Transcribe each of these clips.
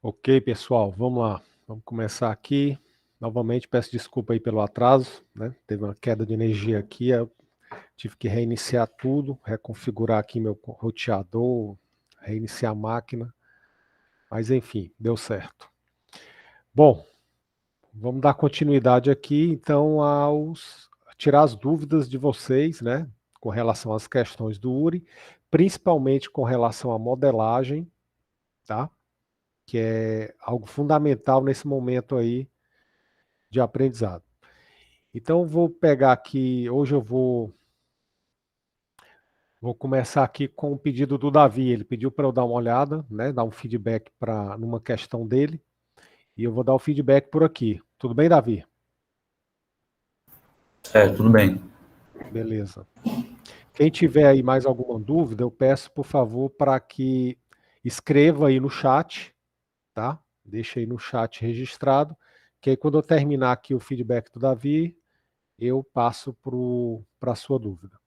Ok, pessoal, vamos lá. Vamos começar aqui. Novamente, peço desculpa aí pelo atraso, né? Teve uma queda de energia aqui, eu tive que reiniciar tudo, reconfigurar aqui meu roteador, reiniciar a máquina, mas enfim, deu certo. Bom, vamos dar continuidade aqui, então, tirar as dúvidas de vocês, né? Com relação às questões do URI, principalmente com relação à modelagem, tá? Que é algo fundamental nesse momento aí de aprendizado. Então, vou pegar aqui, hoje eu vou começar aqui com o pedido do Davi. Ele pediu para eu dar uma olhada, né, dar um feedback numa questão dele, e eu vou dar o feedback por aqui. Tudo bem, Davi? Tudo bem. Beleza. Quem tiver aí mais alguma dúvida, eu peço, por favor, para que escreva aí no chat, tá? Deixa aí no chat registrado, que aí quando eu terminar aqui o feedback do Davi, eu passo para a sua dúvida.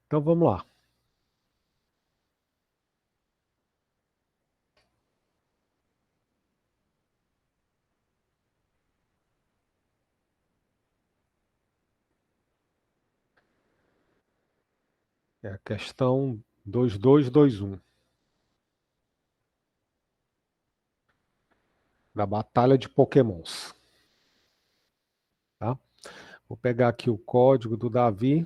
Então, vamos lá. É a questão 2221 da Batalha de Pokémons. Tá? Vou pegar aqui o código do Davi.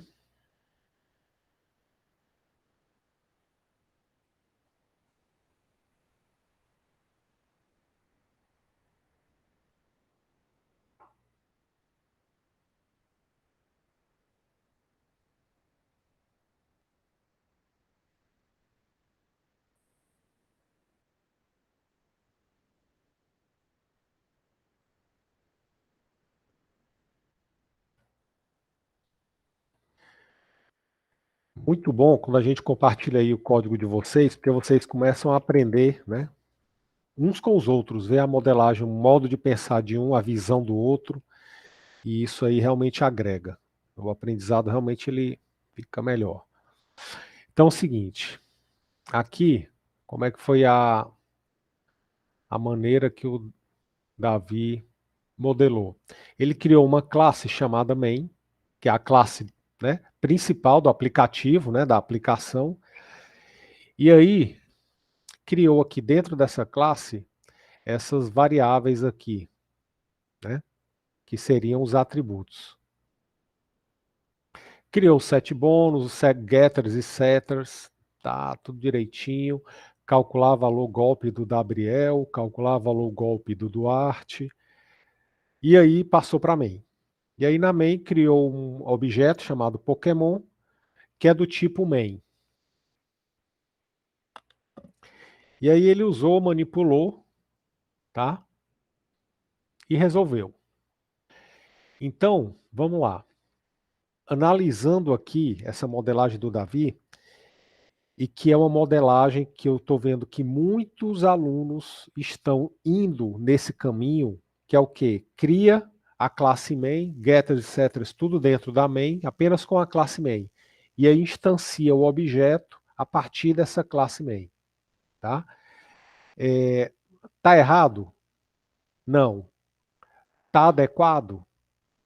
Muito bom quando a gente compartilha aí o código de vocês, porque vocês começam a aprender, né, uns com os outros, ver a modelagem, o modo de pensar de um, a visão do outro, e isso aí realmente agrega. O aprendizado realmente ele fica melhor. Então é o seguinte, aqui, como é que foi a maneira que o Davi modelou? Ele criou uma classe chamada main, que é a classe, né, principal do aplicativo, né, da aplicação, e aí criou aqui dentro dessa classe essas variáveis aqui, né, que seriam os atributos. Criou os set bônus, os set getters e setters, tá tudo direitinho. Calcular valor golpe do Gabriel, calcular valor golpe do Duarte, e aí passou para main. E aí na main criou um objeto chamado Pokémon, que é do tipo main. E aí ele usou, manipulou, tá? E resolveu. Então, vamos lá. Analisando aqui essa modelagem do Davi, e que é uma modelagem que eu estou vendo que muitos alunos estão indo nesse caminho, que é o quê? Cria a classe main, getters, etc., tudo dentro da main, apenas com a classe main. E aí instancia o objeto a partir dessa classe main. Tá? Tá errado? Não. Tá adequado?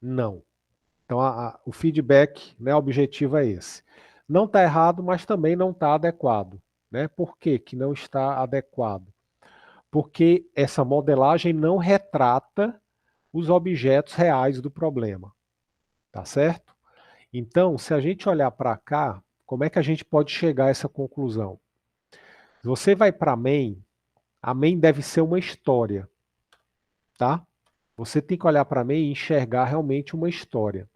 Não. Então o feedback, né, objetivo é esse. Não está errado, mas também não está adequado. Né? Por que que não está adequado? Porque essa modelagem não retrata os objetos reais do problema. Tá certo? Então, se a gente olhar para cá, como é que a gente pode chegar a essa conclusão? Se você vai para a main deve ser uma história. Tá? Você tem que olhar para mim e enxergar realmente uma história.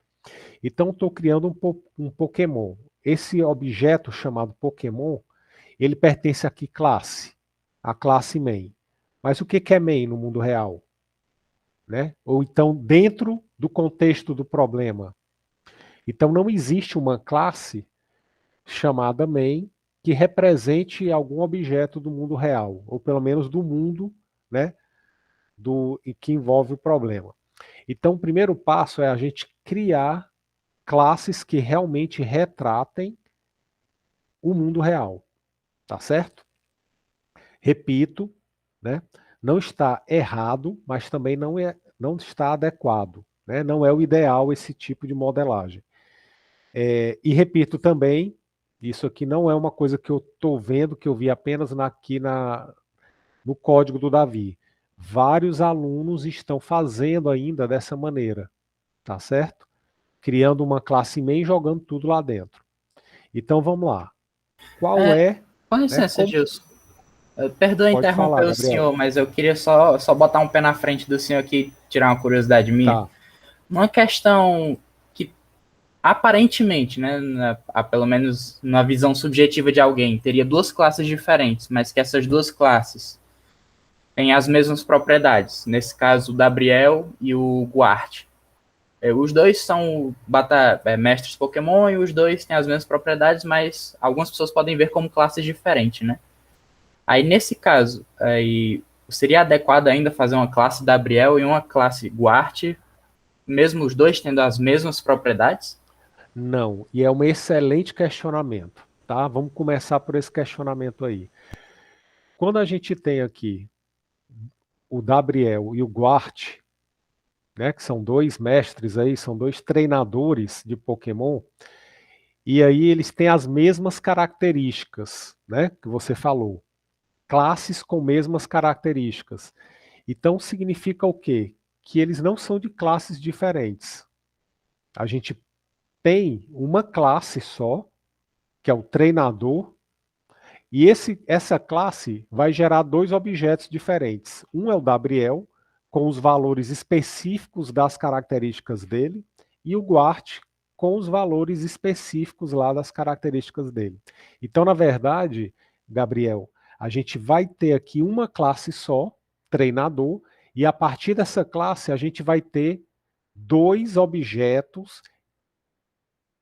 Então, estou criando um Pokémon. Esse objeto chamado Pokémon, ele pertence a que classe? A classe main. Mas o que é main no mundo real? Né? Ou então, dentro do contexto do problema. Então, não existe uma classe chamada main que represente algum objeto do mundo real, ou pelo menos do mundo, né, que envolve o problema. Então, o primeiro passo é a gente criar classes que realmente retratem o mundo real, tá certo? Repito, né? Não está errado, mas também não está adequado, né? Não é o ideal esse tipo de modelagem. E repito também, isso aqui não é uma coisa que eu estou vendo, que eu vi apenas no código do Davi. Vários alunos estão fazendo ainda dessa maneira, tá certo? Criando uma classe main e jogando tudo lá dentro. Então vamos lá. Qual é, Com né? licença, Gilson. Perdoa Pode falar, interromper o Gabriel. senhor, mas eu queria só botar um pé na frente do senhor aqui, tirar uma curiosidade minha. Tá. Uma questão que aparentemente, né, pelo menos na visão subjetiva de alguém, teria duas classes diferentes, mas que essas duas classes têm as mesmas propriedades. Nesse caso, o Gabriel e o Guarte. Os dois são mestres Pokémon e os dois têm as mesmas propriedades, mas algumas pessoas podem ver como classes diferentes, né? Aí, nesse caso, seria adequado ainda fazer uma classe Gabriel e uma classe Guarte, mesmo os dois tendo as mesmas propriedades? Não. E é um excelente questionamento, tá? Vamos começar por esse questionamento aí. Quando a gente tem aqui o Gabriel e o Guarte, né, que são dois mestres aí, são dois treinadores de Pokémon, e aí eles têm as mesmas características, né, que você falou. Classes com mesmas características. Então significa o quê? Que eles não são de classes diferentes. A gente tem uma classe só, que é o treinador, e essa classe vai gerar dois objetos diferentes. Um é o Gabriel, com os valores específicos das características dele, e o Guart, com os valores específicos lá das características dele. Então, na verdade, Gabriel, a gente vai ter aqui uma classe só, treinador, e a partir dessa classe a gente vai ter dois objetos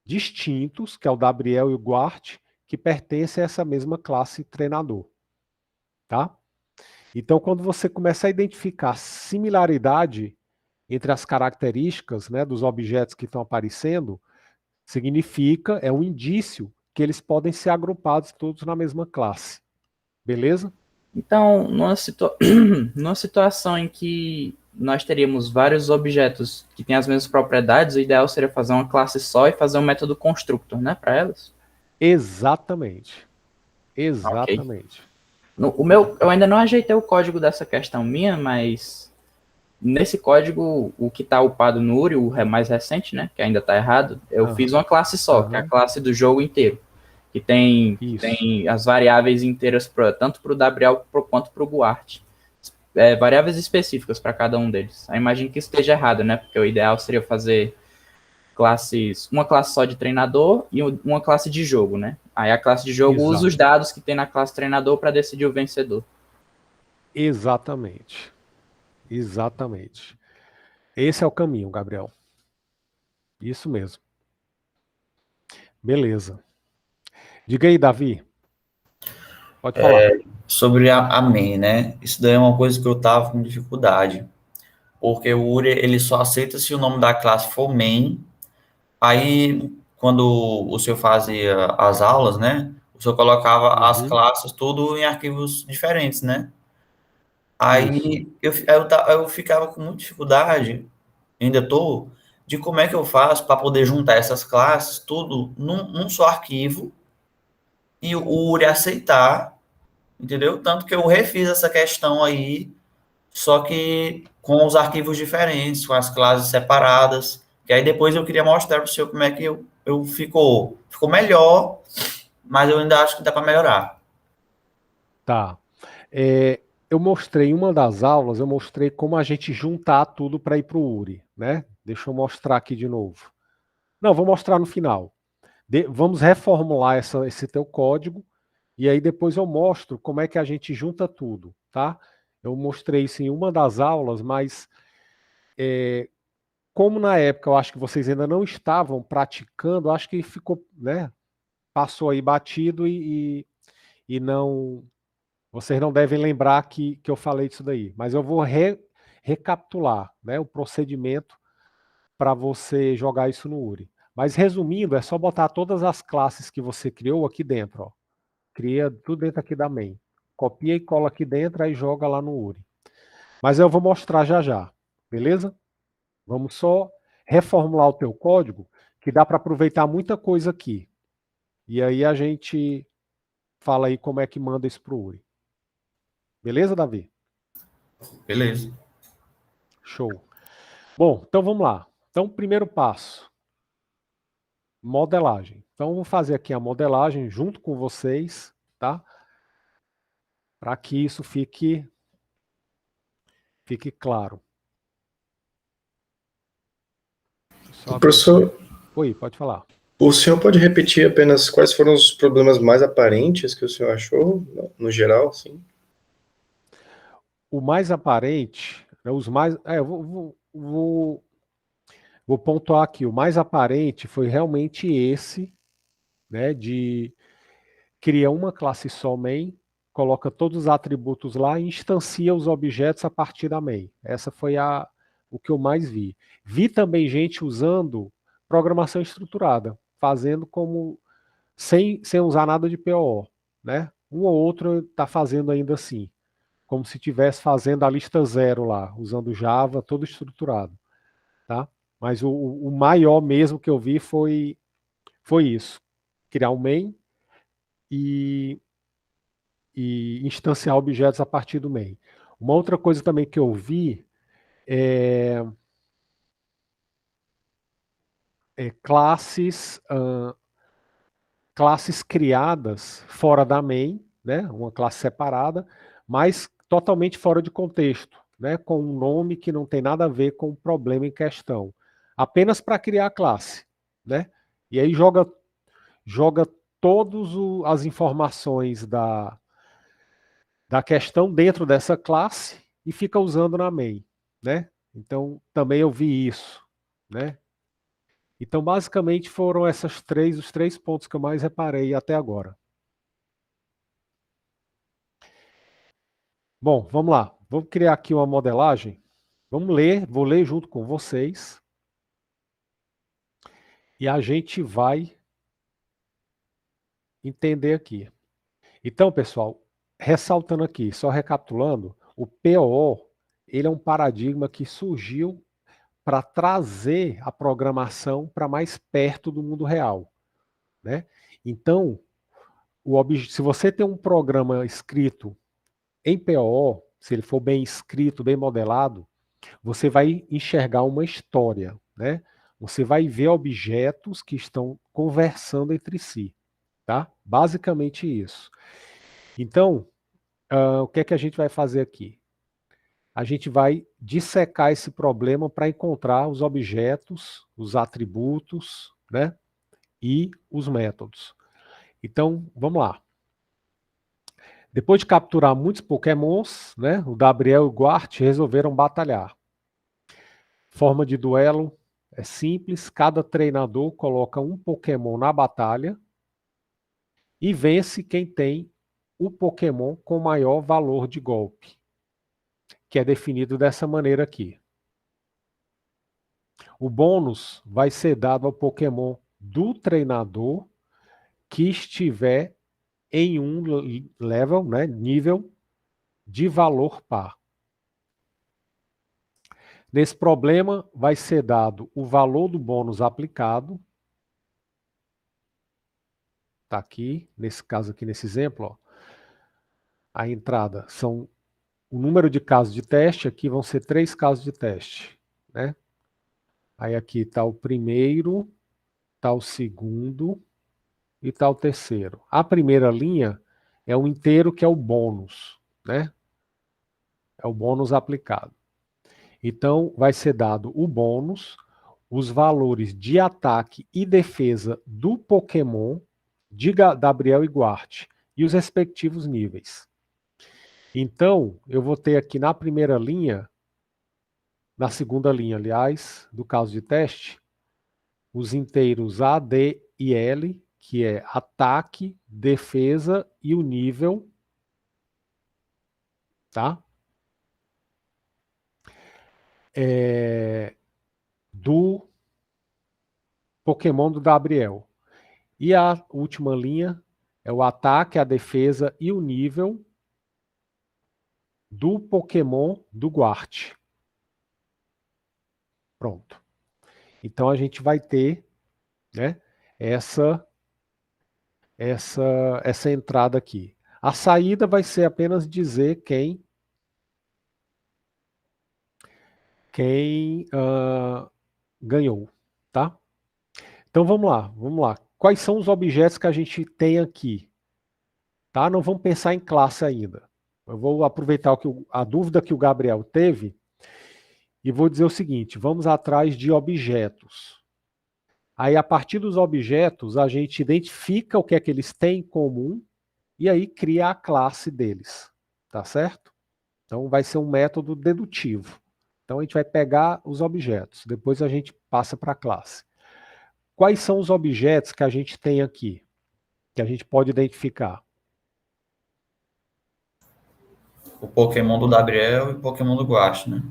distintos, que é o Gabriel e o Guart, que pertencem a essa mesma classe treinador, tá? Então, quando você começa a identificar similaridade entre as características, né, dos objetos que estão aparecendo, significa, é um indício que eles podem ser agrupados todos na mesma classe. Beleza? Então, numa situação em que nós teríamos vários objetos que têm as mesmas propriedades, o ideal seria fazer uma classe só e fazer um método constructor, né, para elas? Exatamente. Ok. Exatamente. Eu ainda não ajeitei o código dessa questão minha, mas nesse código, o que está upado no URI, o mais recente, né, que ainda está errado, eu fiz Aham, uma classe só, que é a aham, classe do jogo inteiro, que isso. tem as variáveis inteiras tanto para o Gabriel quanto para o Guarte. Variáveis específicas para cada um deles. Eu imagino que esteja errado, né? Porque o ideal seria fazer uma classe só de treinador e uma classe de jogo, né? Aí a classe de jogo usa os Exato. dados que tem na classe treinador para decidir o vencedor. Exatamente. Exatamente. Esse é o caminho, Gabriel. Isso mesmo. Beleza. Diga aí, Davi. Pode falar. Sobre a main, né? Isso daí é uma coisa que eu tava com dificuldade, porque o URI ele só aceita se o nome da classe for main. Aí, quando o senhor fazia as aulas, né? O senhor colocava as Uhum, classes tudo em arquivos diferentes, né? isso. Aí eu ficava com muita dificuldade, ainda tô, de como é que eu faço para poder juntar essas classes tudo num só arquivo e o URI aceitar, entendeu? Tanto que eu refiz essa questão aí, só que com os arquivos diferentes, com as classes separadas. Que aí depois eu queria mostrar para o senhor como é que eu ficou melhor, mas eu ainda acho que dá para melhorar. Tá. Eu mostrei em uma das aulas, eu mostrei como a gente juntar tudo para ir para o URI, né? Deixa eu mostrar aqui de novo. Não, vou mostrar no final. Vamos reformular esse teu código e aí depois eu mostro como é que a gente junta tudo, tá? Eu mostrei isso em uma das aulas, mas como na época eu acho que vocês ainda não estavam praticando, acho que ficou, né? Passou aí batido e não. Vocês não devem lembrar que eu falei disso daí, mas eu vou recapitular, né, o procedimento para você jogar isso no URI. Mas resumindo, é só botar todas as classes que você criou aqui dentro. Ó. Cria tudo dentro aqui da main. Copia e cola aqui dentro, aí joga lá no URI. Mas eu vou mostrar já já, beleza? Vamos só reformular o teu código, que dá para aproveitar muita coisa aqui. E aí a gente fala aí como é que manda isso pro Uri. Beleza, Davi? Beleza. Show. Bom, então vamos lá. Então, primeiro passo, modelagem. Então, vou fazer aqui a modelagem junto com vocês, tá? Para que isso fique claro. Só abrir Professor, aqui. Oi, pode falar. o senhor pode repetir apenas quais foram os problemas mais aparentes que o senhor achou, no geral, sim? O mais aparente, né, os mais. Eu vou pontuar aqui. O mais aparente foi realmente esse, né? De criar uma classe só main, coloca todos os atributos lá e instancia os objetos a partir da main. Essa foi o que eu mais vi. Vi também gente usando programação estruturada, fazendo como sem usar nada de POO, né? Um ou outro está fazendo ainda assim, como se estivesse fazendo a lista zero lá, usando Java todo estruturado, tá? Mas o maior mesmo que eu vi foi isso, criar um main e instanciar objetos a partir do main. Uma outra coisa também que eu vi é classes criadas fora da main, né? Uma classe separada, mas totalmente fora de contexto, né? Com um nome que não tem nada a ver com o problema em questão, apenas para criar a classe, né? E aí joga todas as informações da questão dentro dessa classe e fica usando na main, né? Então, também eu vi isso, né? Então, basicamente, foram os três pontos que eu mais reparei até agora. Bom, vamos lá. Vamos criar aqui uma modelagem. Vamos ler, vou ler junto com vocês. E a gente vai entender aqui. Então, pessoal, ressaltando aqui, só recapitulando, o POO, ele é um paradigma que surgiu para trazer a programação para mais perto do mundo real, né? Então, se você tem um programa escrito em POO, se ele for bem escrito, bem modelado, você vai enxergar uma história, né? Você vai ver objetos que estão conversando entre si, tá? Basicamente isso. Então, o que é que a gente vai fazer aqui? A gente vai dissecar esse problema para encontrar os objetos, os atributos, né? E os métodos. Então, vamos lá. Depois de capturar muitos pokémons, né? O Gabriel e o Guart resolveram batalhar. Forma de duelo é simples, cada treinador coloca um pokémon na batalha e vence quem tem o pokémon com maior valor de golpe, que é definido dessa maneira aqui. O bônus vai ser dado ao Pokémon do treinador que estiver em um level, né, nível de valor par. Nesse problema, vai ser dado o valor do bônus aplicado. Está aqui, nesse caso aqui, nesse exemplo, ó, a entrada são o número de casos de teste, aqui vão ser 3 casos de teste, né? Aí aqui está o primeiro, está o segundo e está o terceiro. A primeira linha é o inteiro que é o bônus, né? É o bônus aplicado. Então, vai ser dado o bônus, os valores de ataque e defesa do Pokémon de Gabriel e Guart e os respectivos níveis. Então, eu vou ter aqui na primeira linha, na segunda linha, aliás, do caso de teste, os inteiros A, D e L, que é ataque, defesa e o nível, tá? Do Pokémon do Gabriel. E a última linha é o ataque, a defesa e o nível do Pokémon do Guarte. Pronto. Então a gente vai ter, né, essa entrada aqui. A saída vai ser apenas dizer quem ganhou, tá? Então vamos lá. Quais são os objetos que a gente tem aqui? Tá? Não vamos pensar em classe ainda. Eu vou aproveitar a dúvida que o Gabriel teve e vou dizer o seguinte: vamos atrás de objetos. Aí, a partir dos objetos, a gente identifica o que é que eles têm em comum e aí cria a classe deles. Tá certo? Então, vai ser um método dedutivo. Então, a gente vai pegar os objetos, depois a gente passa para a classe. Quais são os objetos que a gente tem aqui, que a gente pode identificar? O Pokémon do Gabriel e o Pokémon do Guache, né?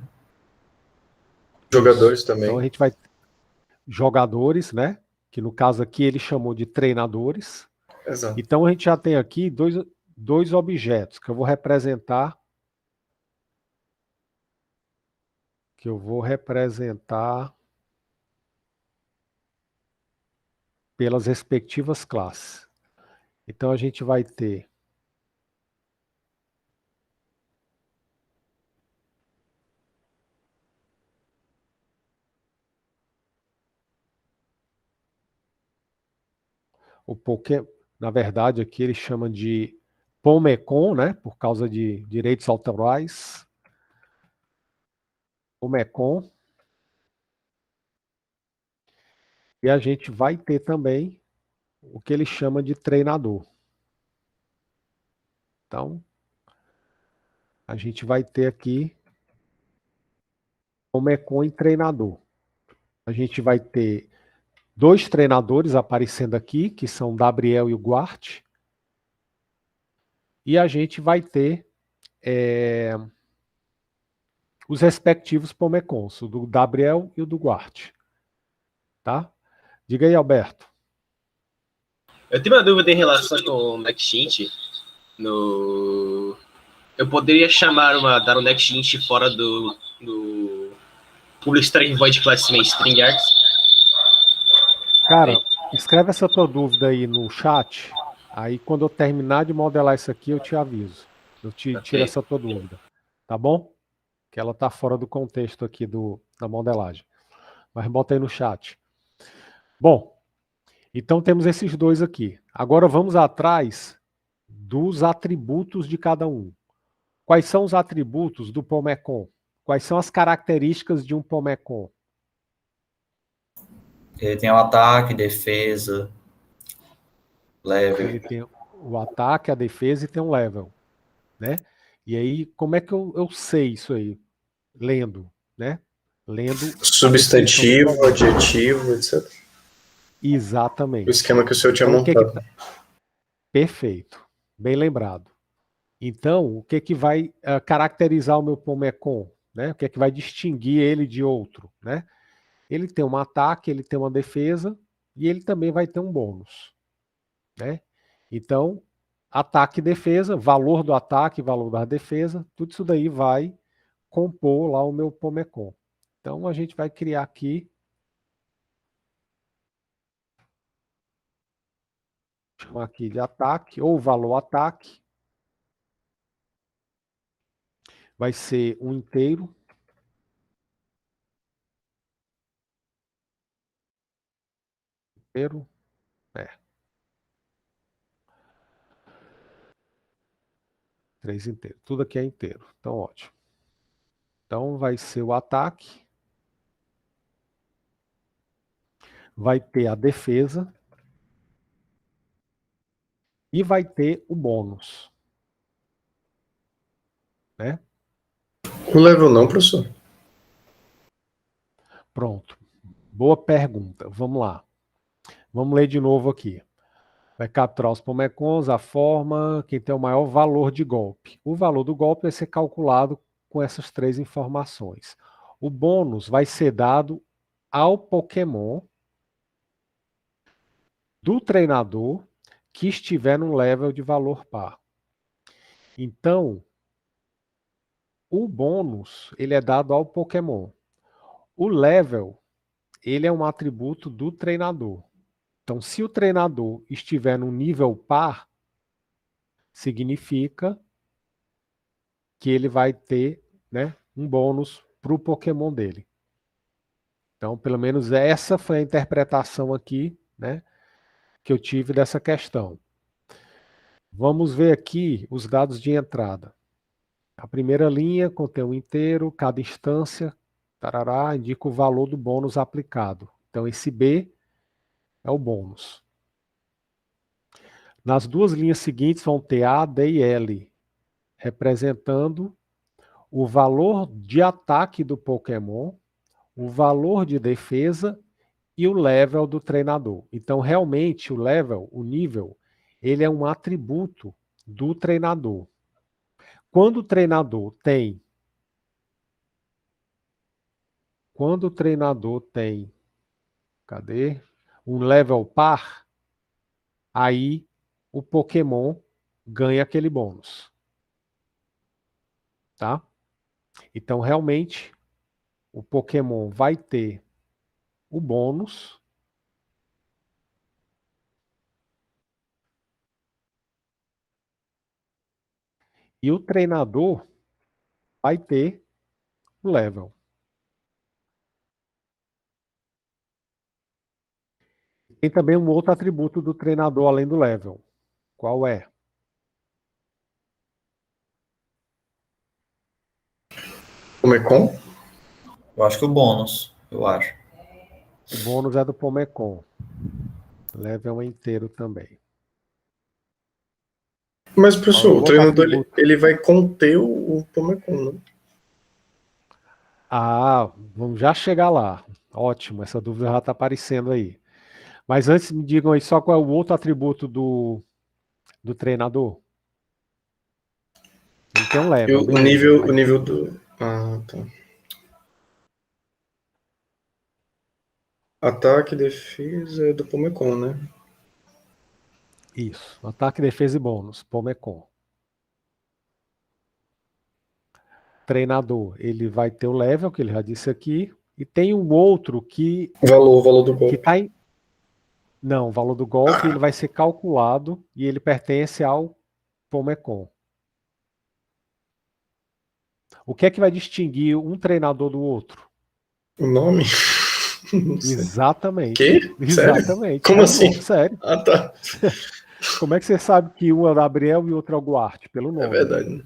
Jogadores Então, também. a gente vai jogadores, né? Que no caso aqui ele chamou de treinadores. Exato. Então a gente já tem aqui dois objetos que eu vou representar. Pelas respectivas classes. Então a gente vai ter o Pokémon, na verdade aqui ele chama de Pomecon, né? Por causa de direitos autorais. Pomecon. E a gente vai ter também o que ele chama de treinador. Então, a gente vai ter aqui Pomecon e treinador. A gente vai ter dois treinadores aparecendo aqui, que são o Gabriel e o Guarte. E a gente vai ter os respectivos Pomecons, o do Gabriel e o do Guarte. Tá? Diga aí, Alberto. Eu tenho uma dúvida em relação com o NextInt. Eu poderia dar um NextInt fora do Public Void Class Main String Arts? Cara, escreve essa tua dúvida aí no chat. Aí quando eu terminar de modelar isso aqui, eu te aviso. Eu te tiro essa tua dúvida. Tá bom? Que ela tá fora do contexto aqui da modelagem. Mas bota aí no chat. Bom, então temos esses dois aqui. Agora vamos atrás dos atributos de cada um. Quais são os atributos do Pomecon? Quais são as características de um Pomecon? Ele tem o ataque, defesa, level. Ele tem o ataque, a defesa e tem um level, né? E aí, como é que eu sei isso aí? Lendo, né? Lendo a descrição do Substantivo, produto. adjetivo, etc. O Exatamente. esquema que o senhor tinha Então, montado. Perfeito. Bem lembrado. Então, o que vai caracterizar o meu Pomecon? Né? O que vai distinguir ele de outro? Né? Ele tem um ataque, ele tem uma defesa e ele também vai ter um bônus. Né? Então, ataque e defesa, valor do ataque, valor da defesa, tudo isso daí vai compor lá o meu Pomecon. Então, a gente vai criar aqui, chamar aqui de ataque, ou valor ataque, vai ser um inteiro. Inteiro. É. 3 inteiro. Tudo aqui é inteiro. Então, ótimo. Então, vai ser o ataque. Vai ter a defesa. E vai ter o bônus. Né? O level não, professor? Pronto. Boa pergunta. Vamos lá. Vamos ler de novo aqui. Vai capturar os Pomecons, a forma, quem tem o maior valor de golpe. O valor do golpe vai ser calculado com essas três informações. O bônus vai ser dado ao Pokémon do treinador que estiver num level de valor par. Então, O bônus, ele é dado ao Pokémon. O level, ele é um atributo do treinador. Então, se o treinador estiver no nível par, significa que ele vai ter, né, um bônus para o Pokémon dele. Então, pelo menos essa foi a interpretação aqui, né, que eu tive dessa questão. Vamos ver aqui os dados de entrada. A primeira linha contém um inteiro, cada instância, tarará, indica o valor do bônus aplicado. Então, esse B é o bônus. Nas duas linhas seguintes vão ter A, D e L, representando o valor de ataque do Pokémon, o valor de defesa e o level do treinador. Então, realmente, o level, o nível, ele é um atributo do treinador. Quando o treinador tem cadê? Um level par, aí o Pokémon ganha aquele bônus. Tá? Então, realmente, o Pokémon vai ter o bônus e o treinador vai ter o level. Tem também um outro atributo do treinador além do level. Qual é? Pomecon? Eu acho que o bônus, eu acho. O bônus é do Pomecon. Level é inteiro também. Mas, professor, o Outro treinador atributo. ele vai conter o Pomecon, né? Ah, vamos já chegar lá. Ótimo, essa dúvida já está aparecendo aí. Mas antes me digam aí só qual é o outro atributo do treinador. Ele tem um level, O beleza. nível, o Mas nível do. Ah, tá. Ataque e defesa do Pomecon, né? isso, ataque, defesa e bônus, Pomecon. Treinador, ele vai ter o level, que ele já disse aqui, e tem um outro que Valor do golpe. está em... Não, o valor do golpe ele vai ser calculado e ele pertence ao Pomecon. O que é que vai distinguir um treinador do outro? O nome? Não sei. Exatamente. Quê? Sério? Exatamente. Como É o assim? nome, sério. Ah, tá. Como é que você sabe que um é o Gabriel e o outro é o Guarte? Pelo nome. É verdade,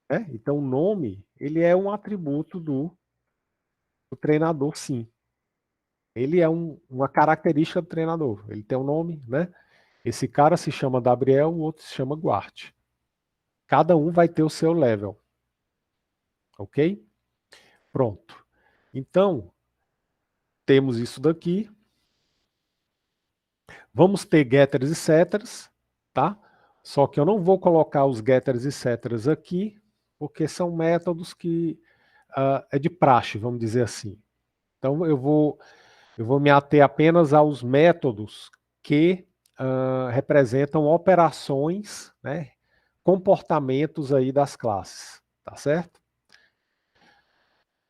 né? Então, o nome, ele é um atributo do treinador, sim. Ele é uma característica do treinador. Ele tem um nome, né? Esse cara se chama Gabriel, o outro se chama Guarte. Cada um vai ter o seu level. Ok? Pronto. Então, temos isso daqui. Vamos ter getters e setters, tá? Só que eu não vou colocar os getters e setters aqui, porque são métodos que é de praxe, vamos dizer assim. Então, eu vou me ater apenas aos métodos que representam operações, né, comportamentos aí das classes, tá certo?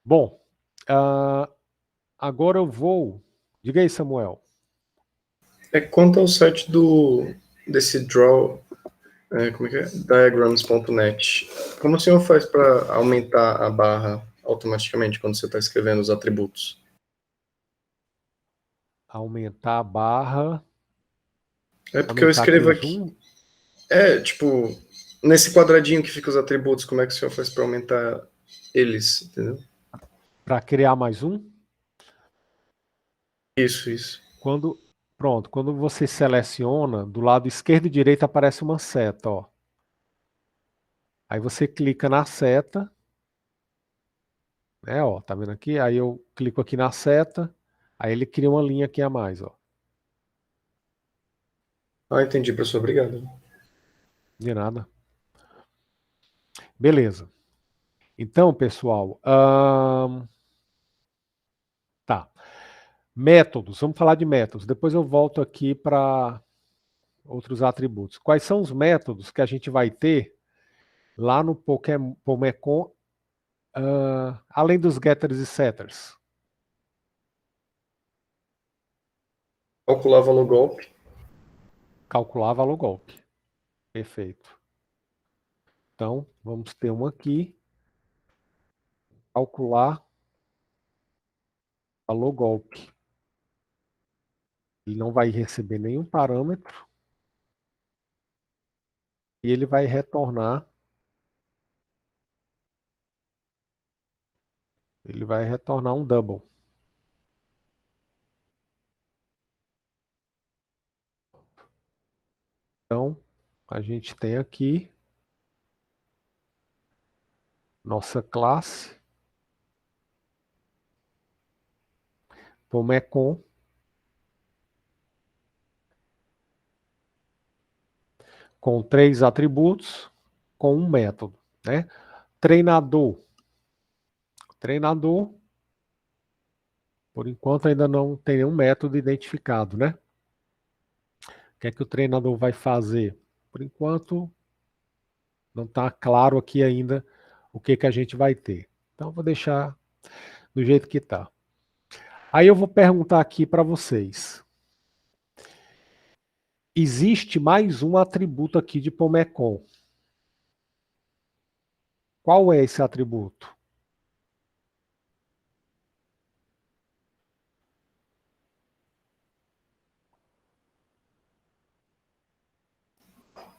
Bom, agora eu vou... Diga aí, Samuel. Quanto ao site desse draw, como é que é? Diagrams.net. Como o senhor faz para aumentar a barra automaticamente quando você está escrevendo os atributos? Aumentar a barra. É porque eu escrevo aqui. Tipo, nesse quadradinho que fica os atributos, como é que o senhor faz para aumentar eles, entendeu? Para criar mais um? Isso. Pronto, quando você seleciona, do lado esquerdo e direito aparece uma seta, ó. Aí você clica na seta, né, ó, tá vendo aqui? Aí eu clico aqui na seta, aí ele cria uma linha aqui a mais, ó. Ah, entendi, professor, obrigado. De nada. Beleza. Então, pessoal, tá. Métodos, vamos falar de métodos. Depois eu volto aqui para outros atributos. Quais são os métodos que a gente vai ter lá no Pomecon além dos getters e setters? Calcular valor golpe. Calcular valor golpe. Perfeito. Então, vamos ter um aqui. Calcular valor golpe. Ele não vai receber nenhum parâmetro. E ele vai retornar. Ele vai retornar um double. Então, a gente tem aqui nossa classe Pomecon com 3 atributos com um método, né? Treinador. Treinador, por enquanto ainda não tem nenhum método identificado, né? O que é que o treinador vai fazer? Por enquanto não está claro aqui ainda o que que a gente vai ter. Então vou deixar do jeito que está. Aí eu vou perguntar aqui para vocês. Existe mais um atributo aqui de Pomecon. Qual é esse atributo?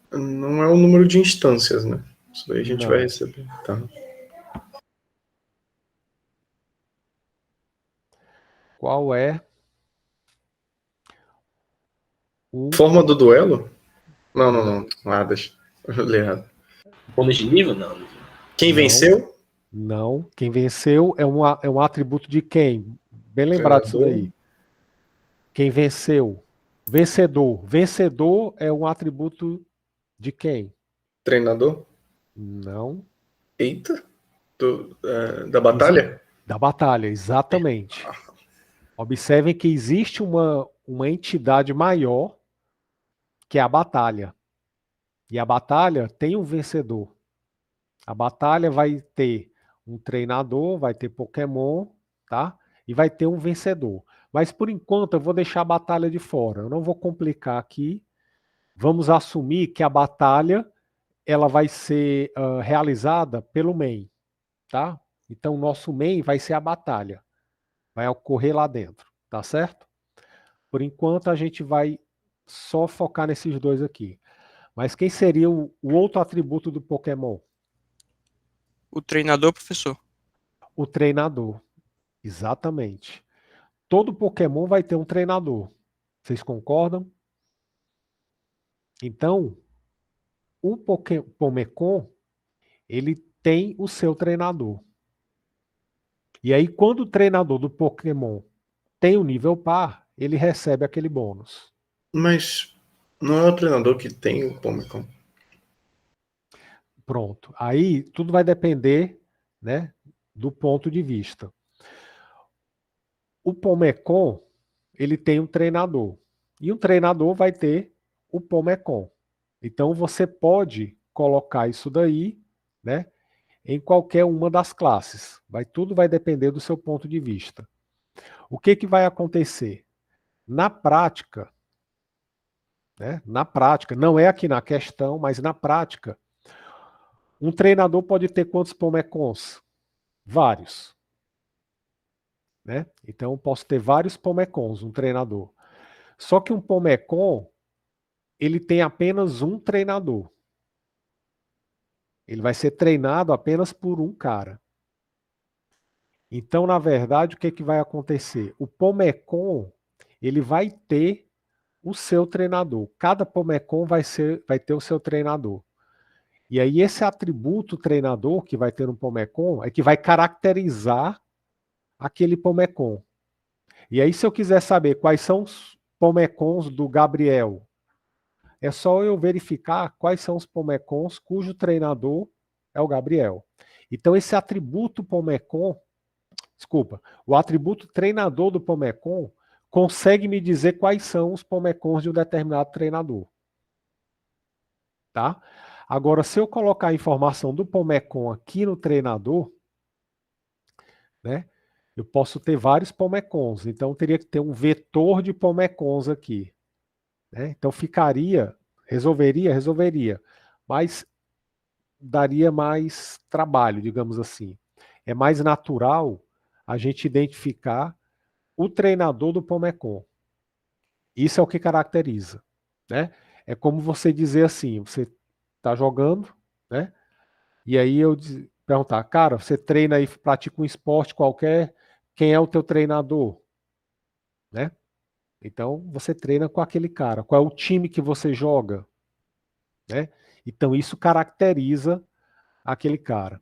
Não é o número de instâncias, né? Isso daí a gente Não. vai receber. Tá. Qual é o... Forma do duelo? Não. Ah, deixa. Eu li errado. Bônus de nível? Não. Quem Não. venceu? Não. Quem venceu é um atributo de quem? Bem lembrado disso daí. Quem venceu? Vencedor. Vencedor é um atributo de quem? Treinador? Não. Eita. Da batalha? Da batalha, exatamente. Observem que existe uma entidade maior que é a batalha. E a batalha tem um vencedor. A batalha vai ter um treinador, vai ter Pokémon, tá? E vai ter um vencedor. Mas por enquanto eu vou deixar a batalha de fora. Eu não vou complicar aqui. Vamos assumir que a batalha ela vai ser realizada pelo main, tá? Então o nosso main vai ser a batalha. Vai ocorrer lá dentro, tá certo? Por enquanto a gente vai só focar nesses dois aqui. Mas quem seria o outro atributo do Pokémon? O treinador, professor. O treinador. Exatamente. Todo Pokémon vai ter um treinador. Vocês concordam? Então, o Pomecon, ele tem o seu treinador. E aí, quando o treinador do Pokémon tem o nível par, ele recebe aquele bônus. Mas não é o treinador que tem o Pomecon. Pronto. Aí tudo vai depender, né, do ponto de vista. O Pomecon, ele tem um treinador. E o treinador vai ter o Pomecon. Então você pode colocar isso daí, né, em qualquer uma das classes. Tudo vai depender do seu ponto de vista. O que vai acontecer? Na prática, né, não é aqui na questão, mas na prática, um treinador pode ter quantos Pomecons? Vários. Né? Então eu posso ter vários Pomecons, um treinador. Só que um Pomecon, ele tem apenas um treinador. Ele vai ser treinado apenas por um cara. Então, na verdade, o que vai acontecer? O Pomecon, ele vai ter o seu treinador. Cada Pomecon vai ter o seu treinador. E aí esse atributo treinador que vai ter no Pomecon é que vai caracterizar aquele Pomecon. E aí se eu quiser saber quais são os Pomecons do Gabriel, é só eu verificar quais são os Pomecons cujo treinador é o Gabriel. Então esse atributo Pomecon, o atributo treinador do Pomecon consegue me dizer quais são os Pomecons de um determinado treinador. Tá? Agora, se eu colocar a informação do Pomecon aqui no treinador, né? Eu posso ter vários pomecons, então teria que ter um vetor de pomecons aqui, né? Então resolveria, mas daria mais trabalho, digamos assim. É mais natural a gente identificar o treinador do pomecon. Isso é o que caracteriza, né? É como você dizer assim, você está jogando, né? E aí perguntar, cara, você treina e pratica um esporte qualquer, quem é o teu treinador, né? Então você treina com aquele cara. Qual é o time que você joga, né? Então isso caracteriza aquele cara.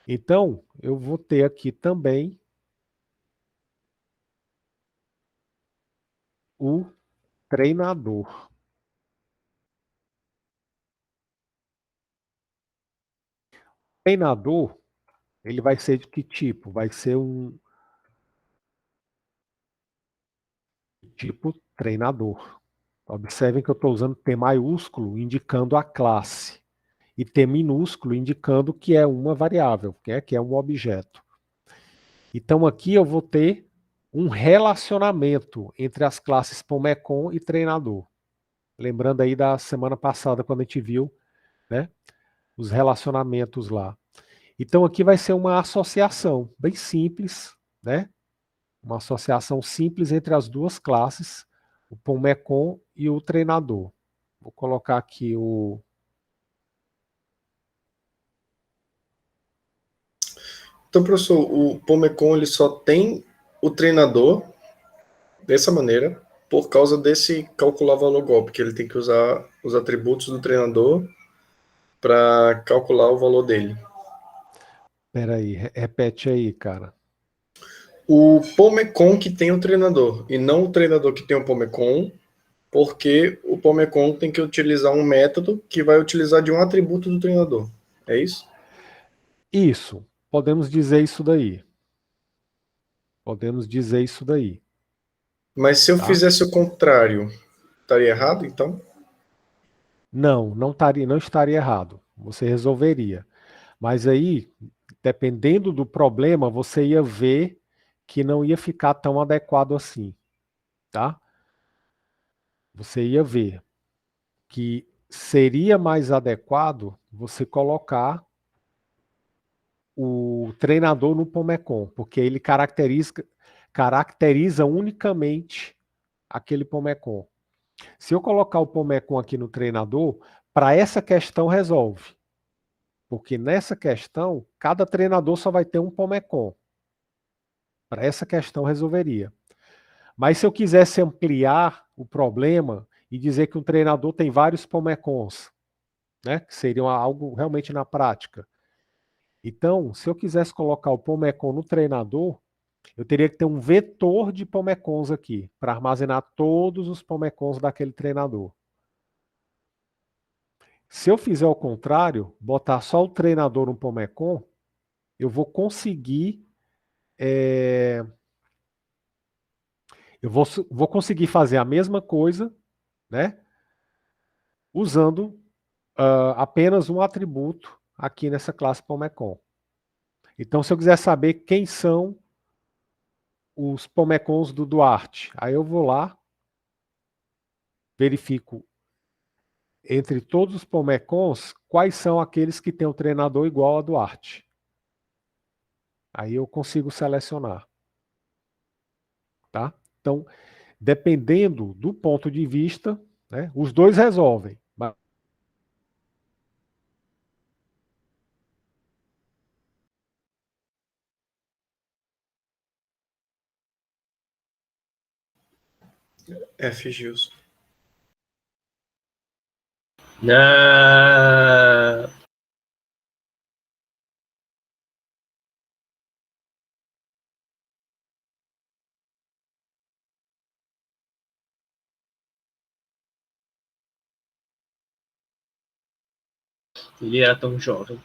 Então eu vou ter aqui também o treinador. O treinador, ele vai ser de que tipo? Vai ser um tipo treinador. Observem que eu estou usando T maiúsculo indicando a classe e T minúsculo indicando que é uma variável, que é um objeto. Então aqui eu vou ter um relacionamento entre as classes Pomecon e treinador. Lembrando aí da semana passada quando a gente viu, né, os relacionamentos lá. Então aqui vai ser uma associação bem simples, né? Uma associação simples entre as duas classes, o Pomecon e o treinador. Vou colocar aqui o Então, professor, o Pomecon ele só tem o treinador dessa maneira por causa desse calcular valor golpe, que ele tem que usar os atributos do treinador para calcular o valor dele. Peraí, repete aí, cara. O Pomecon que tem o treinador, e não o treinador que tem o Pomecon, porque o Pomecon tem que utilizar um método que vai utilizar de um atributo do treinador. É isso? Isso, podemos dizer isso daí. Podemos dizer isso daí, Mas se eu tá? fizesse o contrário, estaria errado, então? Não estaria errado. Você resolveria. Mas aí, dependendo do problema, você ia ver que não ia ficar tão adequado assim, tá? Você ia ver que seria mais adequado você colocar o treinador no Pomecon, porque ele caracteriza unicamente aquele Pomecon. Se eu colocar o Pomecon aqui no treinador, para essa questão resolve. Porque nessa questão, cada treinador só vai ter um Pomecon. Para essa questão resolveria. Mas se eu quisesse ampliar o problema e dizer que um treinador tem vários Pomecons, né, que seriam algo realmente na prática. Então, se eu quisesse colocar o Pomecon no treinador, eu teria que ter um vetor de Pomecons aqui, para armazenar todos os Pomecons daquele treinador. Se eu fizer o contrário, botar só o treinador no Pomecon, eu vou conseguir. Eu vou conseguir fazer a mesma coisa, né? Usando apenas um atributo aqui nessa classe Pomecon. Então, se eu quiser saber quem são os Pomecons do Duarte, aí eu vou lá, verifico entre todos os Pomecons quais são aqueles que têm o treinador igual a Duarte. Aí eu consigo selecionar, tá? Então, dependendo do ponto de vista, né, os dois resolvem. F, Gilson. Não. Ele era tão jovem.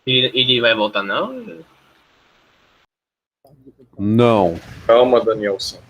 Ele vai voltar, não? Não. Calma, Danielson.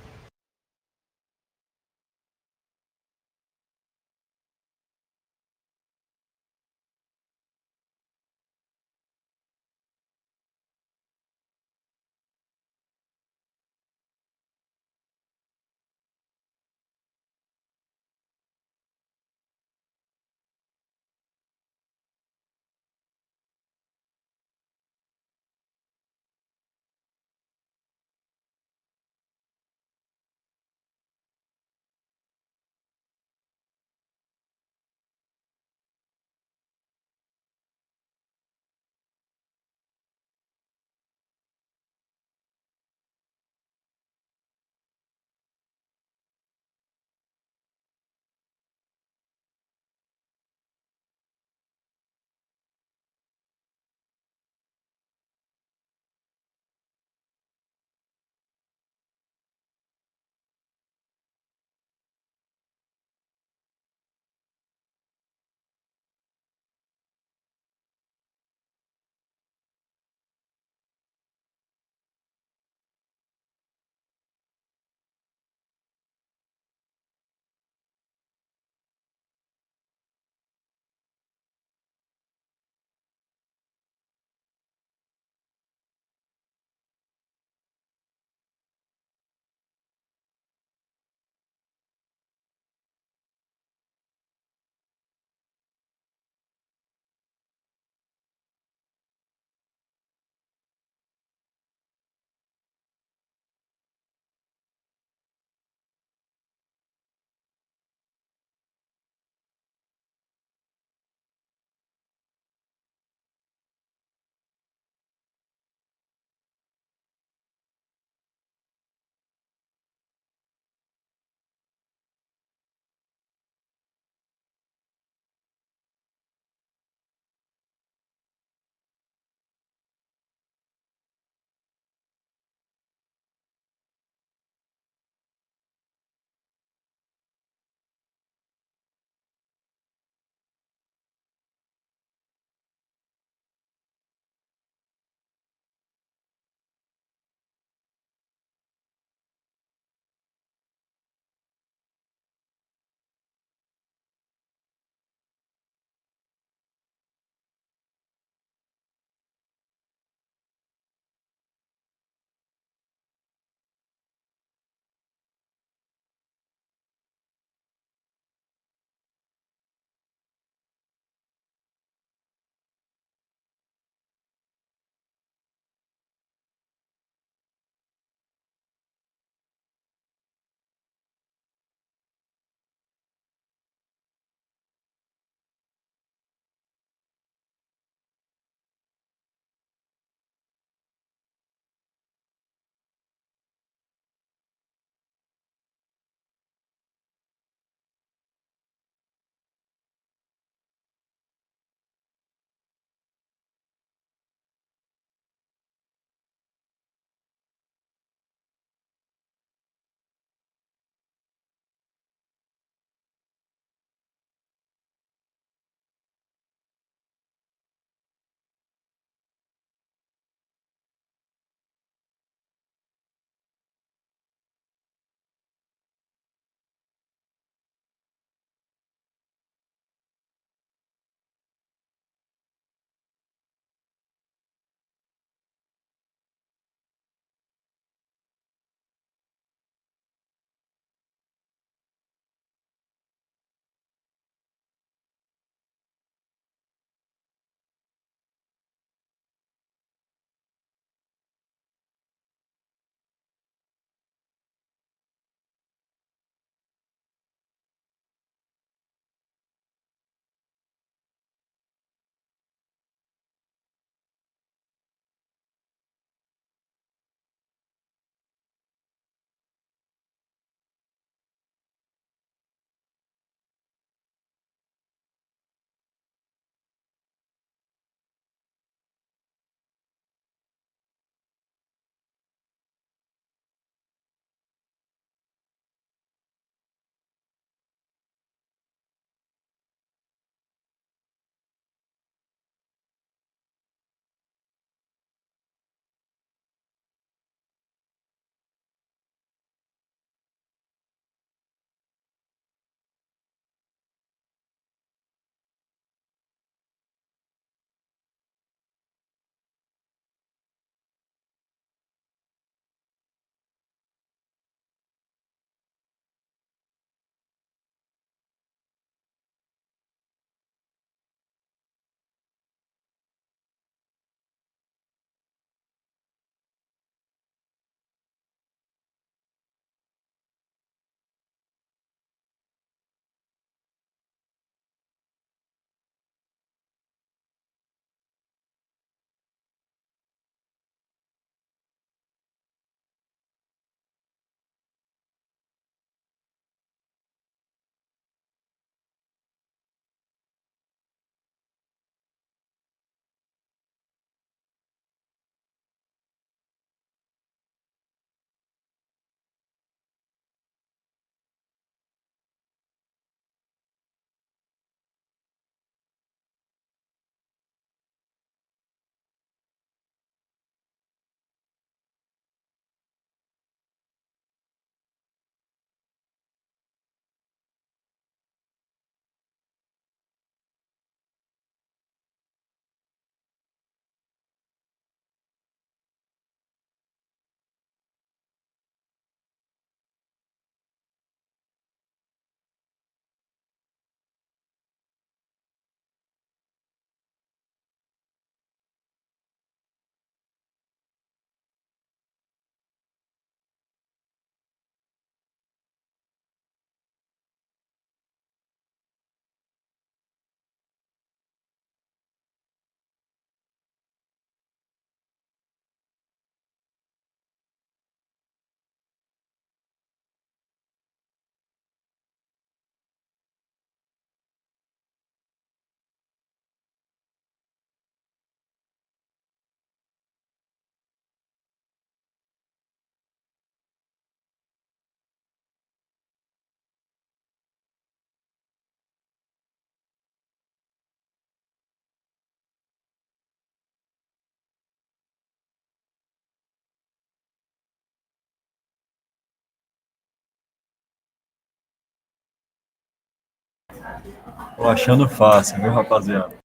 Tô achando fácil, viu, rapaziada?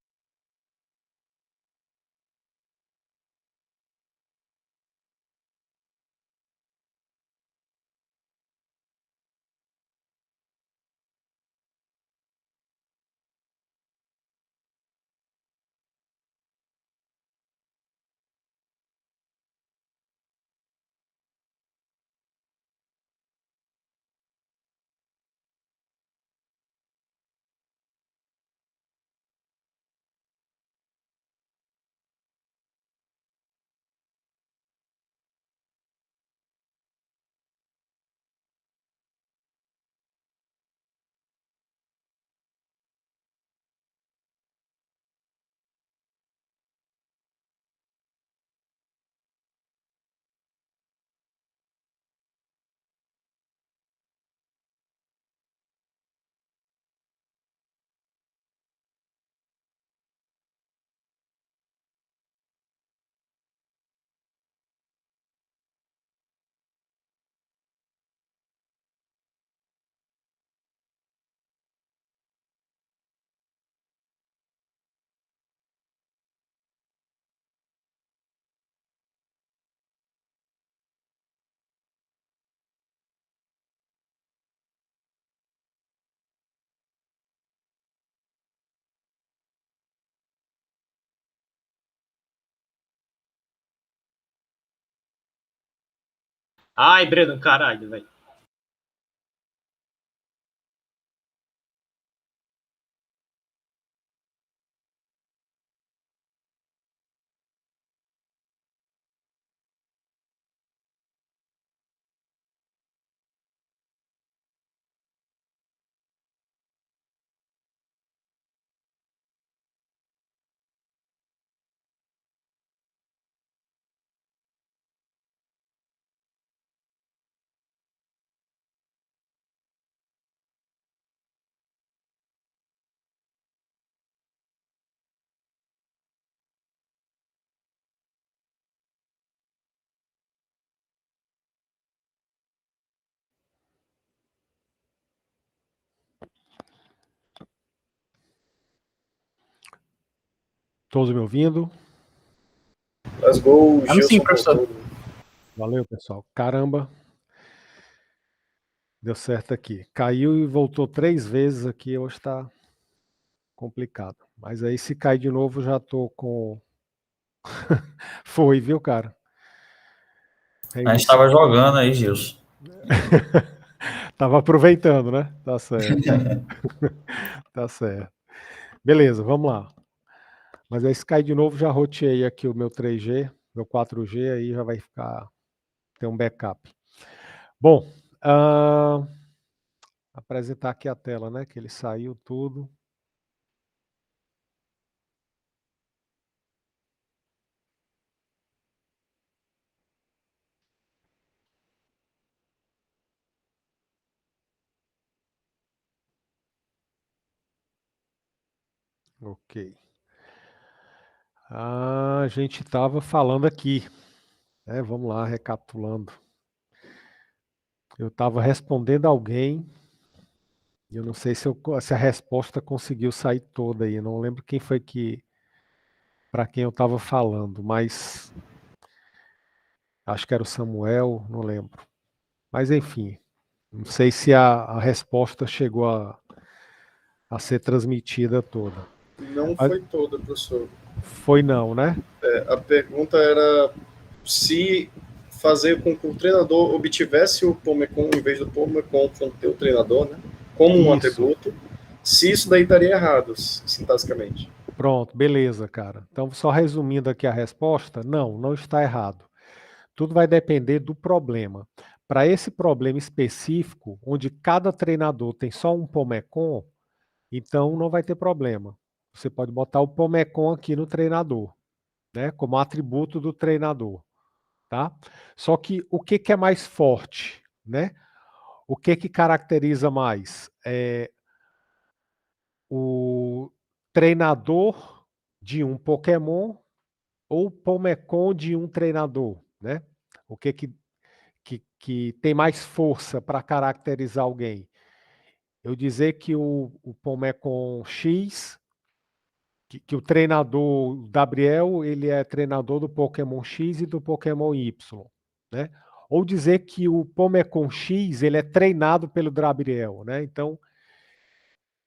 Ai, Breno, caralho, velho. Todos me ouvindo? Let's go, Vamos sim, Gilson professor. voltou. Valeu, pessoal. Caramba, deu certo aqui. Caiu e voltou 3 vezes aqui, hoje está complicado. Mas aí se cair de novo, já tô com... Foi, viu, cara? É A gente isso. estava jogando aí, Gilson. Tava aproveitando, né? Tá certo. Tá certo. Beleza, vamos lá. Mas aí se cair de novo, já roteei aqui o meu 3G, meu 4G, aí já vai ficar... Tem um backup. Bom, apresentar aqui a tela, né? Que ele saiu tudo. Ok. A gente estava falando aqui, né? Vamos lá, recapitulando. Eu estava respondendo alguém, e eu não sei se a resposta conseguiu sair toda aí. Eu não lembro quem foi que para quem eu estava falando, mas acho que era o Samuel, não lembro. Mas enfim, não sei se a resposta chegou a ser transmitida toda. Não Mas foi toda, professor. foi não, né? A pergunta era se fazer com que o treinador obtivesse o Pomecon em vez do Pomecon conter o treinador, né? Como um Isso. atributo, se isso daí estaria errado, sintaxicamente. Pronto, beleza, cara. Então, só resumindo aqui a resposta, não está errado. Tudo vai depender do problema. Para esse problema específico, onde cada treinador tem só um Pomecon, então não vai ter problema. Você pode botar o Pomecon aqui no treinador, né, como atributo do treinador, tá? Só que o que é mais forte, né? O que caracteriza mais? O treinador de um Pokémon ou Pomecon de um treinador, né? O que tem mais força para caracterizar alguém? eu dizer que o Pomecon X, que o treinador, o Gabriel, ele é treinador do Pokémon X e do Pokémon Y, né? Ou dizer que o Pomecon X, ele é treinado pelo Gabriel, né? Então,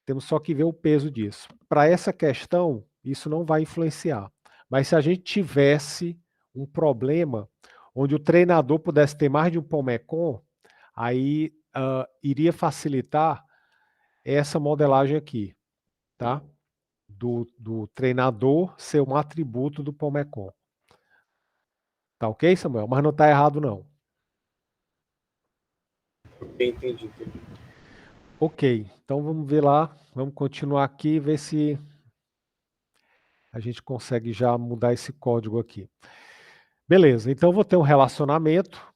temos só que ver o peso disso. Para essa questão, isso não vai influenciar. Mas se a gente tivesse um problema onde o treinador pudesse ter mais de um Pomecon, aí iria facilitar essa modelagem aqui, tá? Do treinador ser um atributo do Pomecon. Tá ok, Samuel? Mas não tá errado, não. Entendi. Ok, então vamos ver lá. Vamos continuar aqui e ver se a gente consegue já mudar esse código aqui. Beleza, então eu vou ter um relacionamento,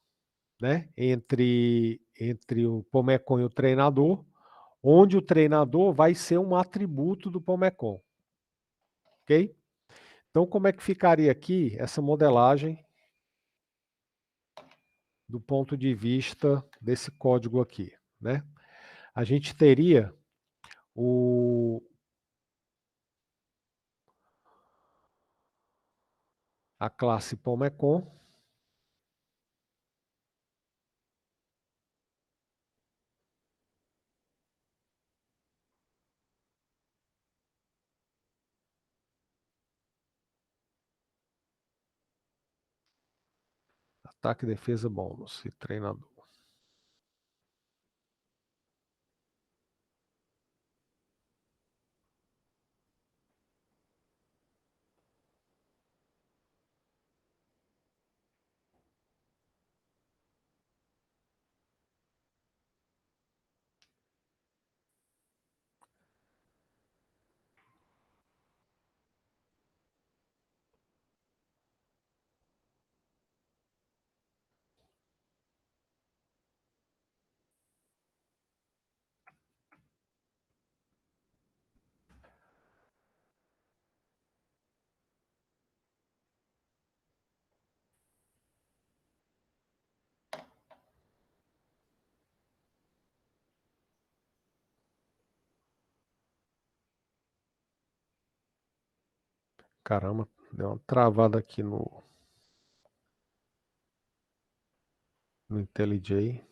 né, entre o Pomecon e o treinador, onde o treinador vai ser um atributo do Pomecon. Ok? Então, como é que ficaria aqui essa modelagem do ponto de vista desse código aqui, né? A gente teria a classe Pomecon, ataque, defesa, bônus e treinador. Caramba, deu uma travada aqui no IntelliJ.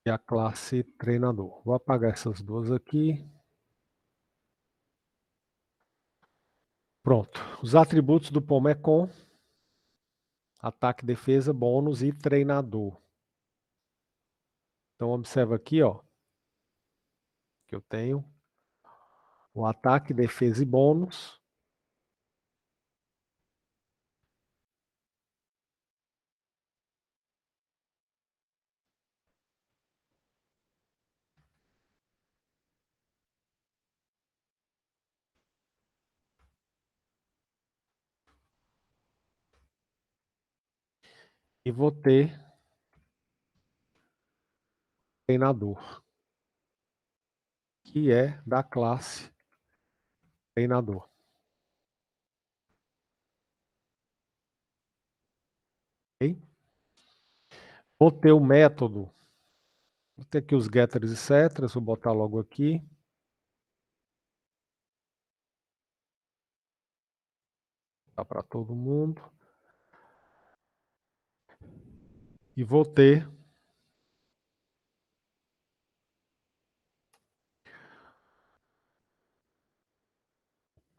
E a classe treinador. Vou apagar essas duas aqui. Pronto. Os atributos do Pomecon: ataque, defesa, bônus e treinador. Então observa aqui, ó, que eu tenho o ataque, defesa e bônus. E vou ter treinador, que é da classe treinador. Ok? Vou ter o método. Vou ter aqui os getters e setters. Vou botar logo aqui. Tá para todo mundo. E vou ter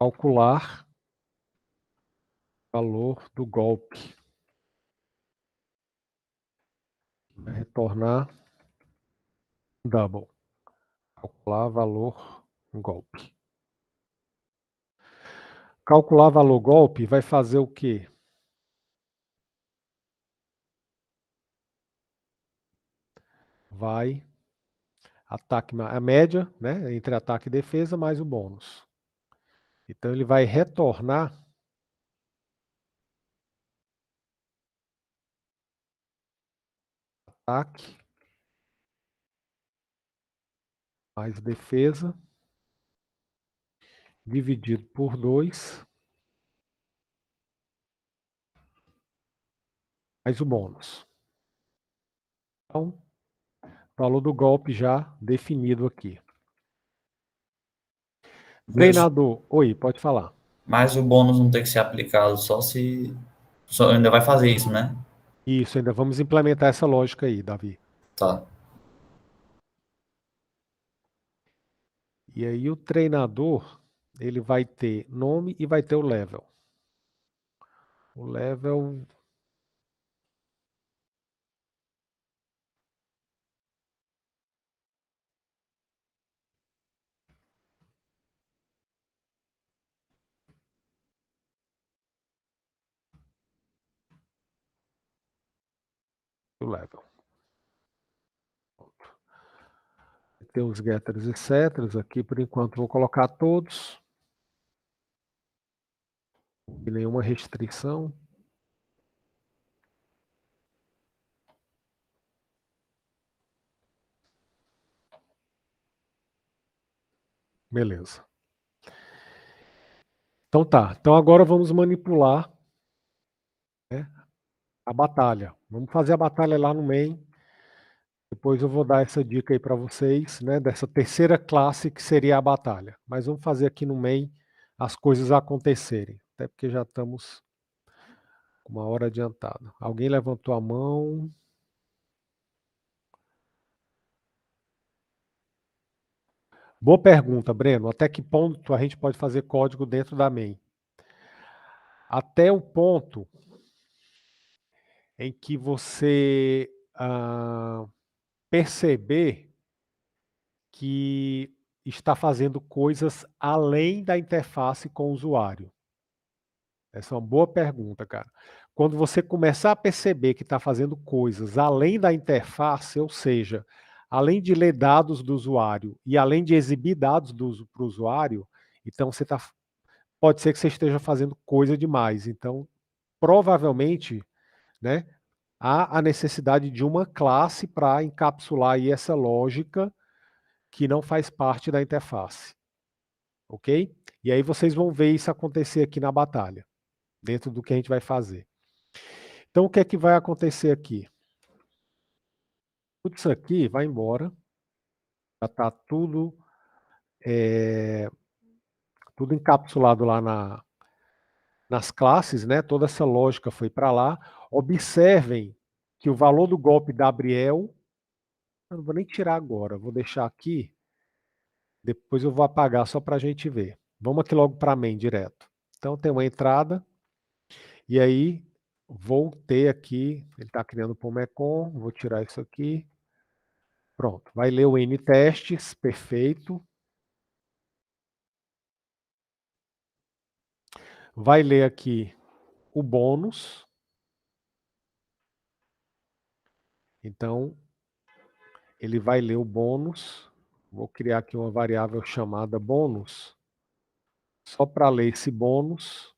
calcular valor do golpe. Vai retornar double. Calcular valor golpe. Calcular valor golpe vai fazer o quê? Vai ataque, a média, né, entre ataque e defesa mais o bônus. Então ele vai retornar ataque mais defesa dividido por 2 mais o bônus. Então, valor do golpe já definido aqui. Treinador. Oi, pode falar. Mas o bônus não tem que ser aplicado só se... Só ainda vai fazer isso, né? Isso, ainda vamos implementar essa lógica aí, Davi. Tá. E aí o treinador, ele vai ter nome e vai ter o level. O level... O level. Tem os getters e setters aqui, por enquanto vou colocar todos. E nenhuma restrição. Beleza. Então tá. Então agora vamos manipular, né, a batalha. Vamos fazer a batalha lá no main. Depois eu vou dar essa dica aí para vocês, né, dessa terceira classe que seria a batalha. Mas vamos fazer aqui no main as coisas acontecerem. Até porque já estamos com uma hora adiantada. Alguém levantou a mão? Boa pergunta, Breno. Até que ponto a gente pode fazer código dentro da main? Até o ponto em que você perceber que está fazendo coisas além da interface com o usuário. Essa é uma boa pergunta, cara. Quando você começar a perceber que está fazendo coisas além da interface, ou seja, além de ler dados do usuário e além de exibir dados para o usuário, então pode ser que você esteja fazendo coisa demais. Então, provavelmente, né, há a necessidade de uma classe para encapsular aí essa lógica que não faz parte da interface. Ok? E aí vocês vão ver isso acontecer aqui na batalha, dentro do que a gente vai fazer. Então, o que é que vai acontecer aqui? Tudo isso aqui vai embora. Já está tudo, tudo encapsulado lá nas classes, né? Toda essa lógica foi para lá. Observem que o valor do golpe da Abriel, eu não vou nem tirar agora, vou deixar aqui, depois eu vou apagar só para a gente ver. Vamos aqui logo para main direto. Então tem uma entrada, e aí vou ter aqui, ele está criando o Pomecon, vou tirar isso aqui. Pronto, vai ler o N-testes, perfeito. Vai ler aqui o bônus. Então, ele vai ler o bônus. Vou criar aqui uma variável chamada bônus, só para ler esse bônus.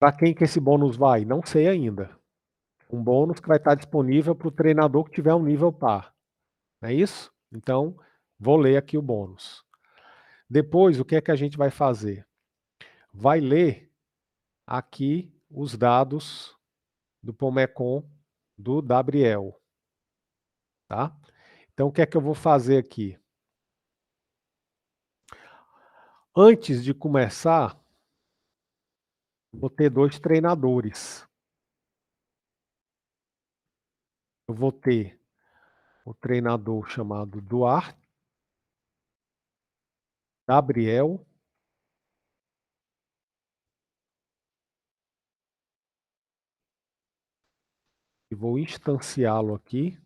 Para quem que esse bônus vai? Não sei ainda. Um bônus que vai estar disponível para o treinador que tiver um nível par. Não é isso? Então, vou ler aqui o bônus. Depois, o que é que a gente vai fazer? Vai ler aqui os dados do Pomecon do Gabriel. Tá? Então, o que é que eu vou fazer aqui? Antes de começar, vou ter dois treinadores. Eu vou ter o treinador chamado Duarte, Gabriel, e vou instanciá-lo aqui.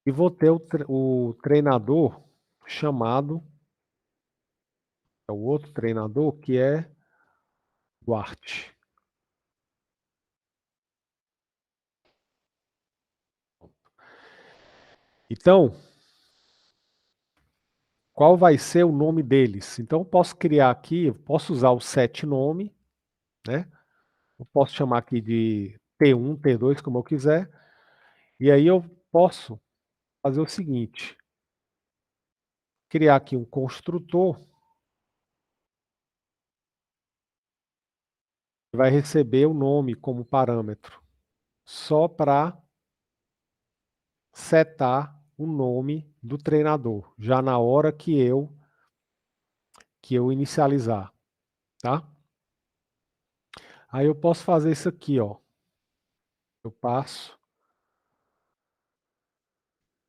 E vou ter o treinador chamado, é o outro treinador, que é Duarte. Então, qual vai ser o nome deles? Então, eu posso criar aqui, eu posso usar o set nome, né? Eu posso chamar aqui de T1, T2, como eu quiser. E aí eu posso fazer o seguinte, criar aqui um construtor que vai receber o nome como parâmetro, só para setar o nome do treinador, já na hora que eu inicializar, tá? Aí eu posso fazer isso aqui, ó. Eu passo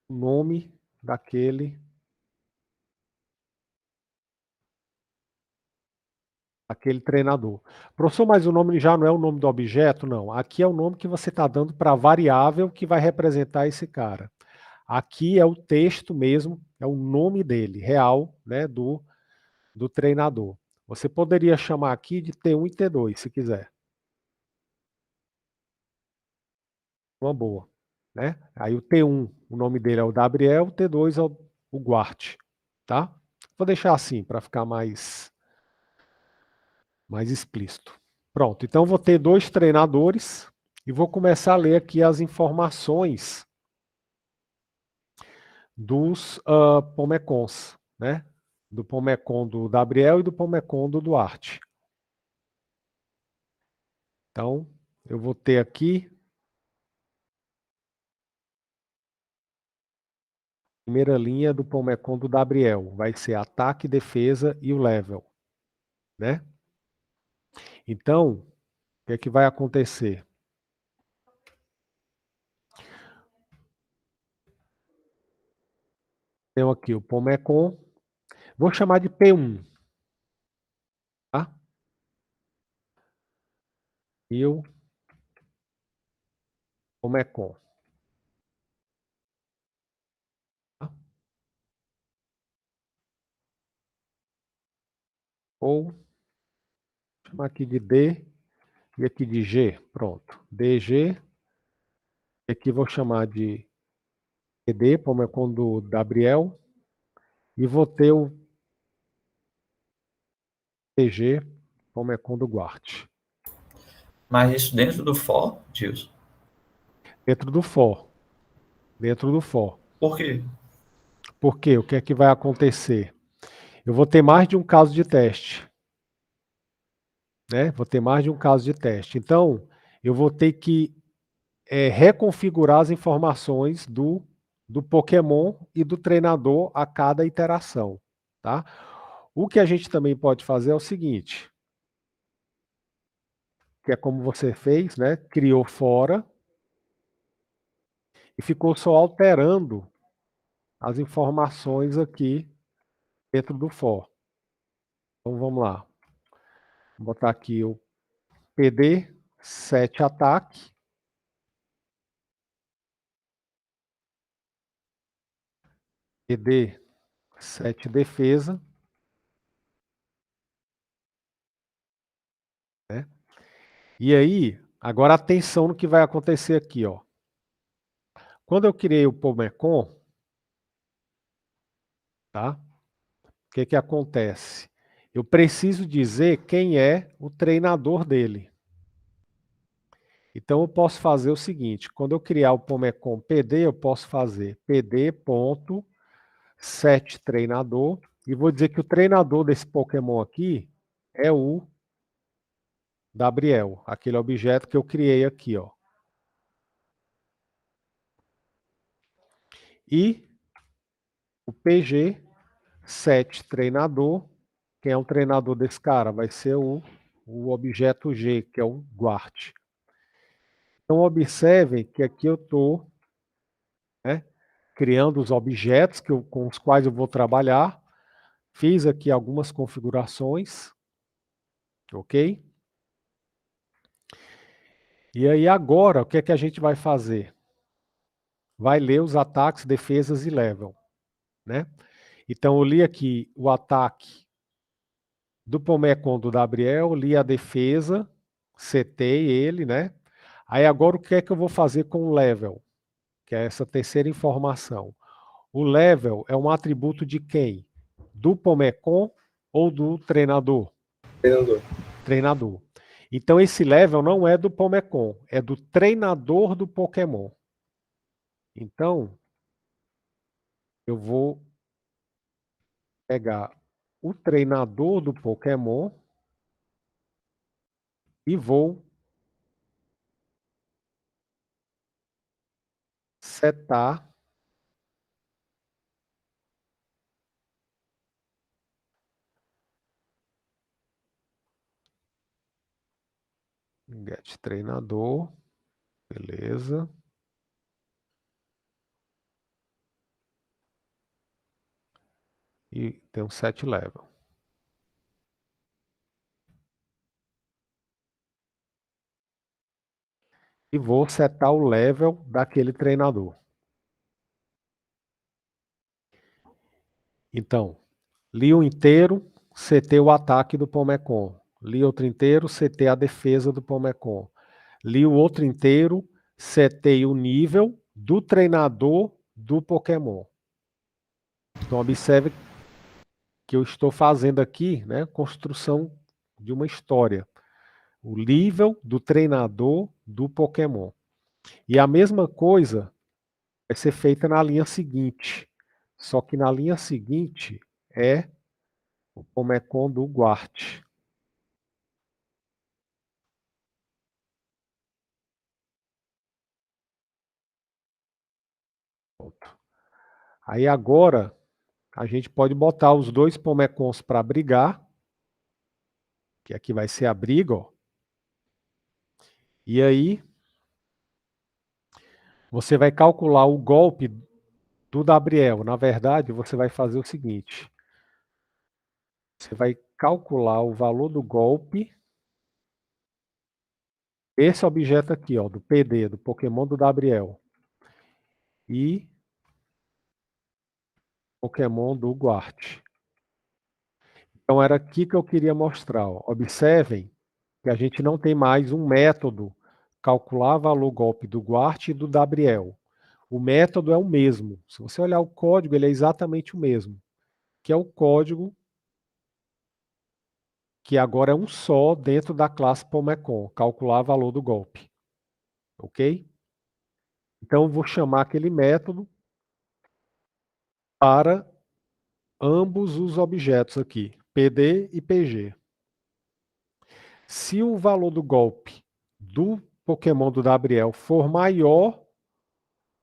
o nome daquele treinador. Professor, mas o nome já não é o nome do objeto? Não. Aqui é o nome que você está dando para a variável que vai representar esse cara. Aqui é o texto mesmo, é o nome dele, real, né, do treinador. Você poderia chamar aqui de T1 e T2, se quiser. Uma boa, né? Aí o T1, o nome dele é o Gabriel, o T2 é o Guart, tá? Vou deixar assim para ficar mais explícito. Pronto, então vou ter 2 treinadores e vou começar a ler aqui as informações dos Pomecons, né? Do Pomecon do Gabriel e do Pomecon do Duarte. Então, eu vou ter aqui a primeira linha do Pomecon do Gabriel. Vai ser ataque, defesa e o level, né? Então, o que é que vai acontecer? Tenho aqui o Pomecon. Vou chamar de P1. Tá? E o Pomecon. Tá? Ou chamar aqui de D e aqui de G. Pronto. DG. E aqui vou chamar de PD, Pomecon do Gabriel. E vou ter o PG, Pomecon do Guart. Mas isso dentro do for, Gilson? Dentro do for. Dentro do for. Por quê? Por quê? O que é que vai acontecer? Eu vou ter mais de um caso de teste. Né? Vou ter mais de um caso de teste. Então, eu vou ter que reconfigurar as informações do Pokémon e do treinador a cada iteração. Tá? O que a gente também pode fazer é o seguinte, que é como você fez, né? Criou fora e ficou só alterando as informações aqui dentro do for. Então vamos lá. Vou botar aqui o PD 7 ataque. PD 7 defesa. Né? E aí, agora atenção no que vai acontecer aqui, ó. Quando eu criei o Pomecon, tá? O que que acontece? Eu preciso dizer quem é o treinador dele. Então eu posso fazer o seguinte, quando eu criar o Pomecon PD, eu posso fazer pd.set treinador e vou dizer que o treinador desse Pokémon aqui é o Gabriel, aquele objeto que eu criei aqui, ó. E o PG set treinador, quem é o treinador desse cara? Vai ser o objeto G, que é o Guart. Então observem que aqui eu estou, né, criando os objetos com os quais eu vou trabalhar. Fiz aqui algumas configurações, ok? E aí agora, o que é que a gente vai fazer? Vai ler os ataques, defesas e level, né? Então eu li aqui o ataque do Pomecon do Gabriel, li a defesa, setei ele, né? Aí agora o que é que eu vou fazer com o level? Que é essa terceira informação. O level é um atributo de quem? Do Pomecon ou do treinador? Treinador. Treinador. Então, esse level não é do Pomecon, é do treinador do Pokémon. Então, eu vou pegar o treinador do Pokémon e vou setar get treinador, beleza. E tem um set level. E vou setar o level daquele treinador. Então, li um inteiro, setei o ataque do Pomecon. Li outro inteiro, setei a defesa do Pomecon. Li o outro inteiro, setei o nível do treinador do Pokémon. Então, observe que eu estou fazendo aqui, né, construção de uma história. O nível do treinador do Pokémon. E a mesma coisa vai ser feita na linha seguinte. Só que na linha seguinte é o Pomecon do Guart. Aí agora a gente pode botar os dois Pomecons para brigar, que aqui vai ser a briga, ó. E aí você vai calcular o golpe do Gabriel. Na verdade, você vai fazer o seguinte. Você vai calcular o valor do golpe. Esse objeto aqui, ó, do PD, do Pokémon do Gabriel. E Pokémon do Guart. Então era aqui que eu queria mostrar. Ó. Observem que a gente não tem mais um método calcular valor golpe do Guart e do Gabriel. O método é o mesmo. Se você olhar o código, ele é exatamente o mesmo. Que é o código que agora é um só dentro da classe Pomecon, calcular valor do golpe. Ok? Então eu vou chamar aquele método para ambos os objetos aqui, PD e PG. Se o valor do golpe do Pokémon do Gabriel for maior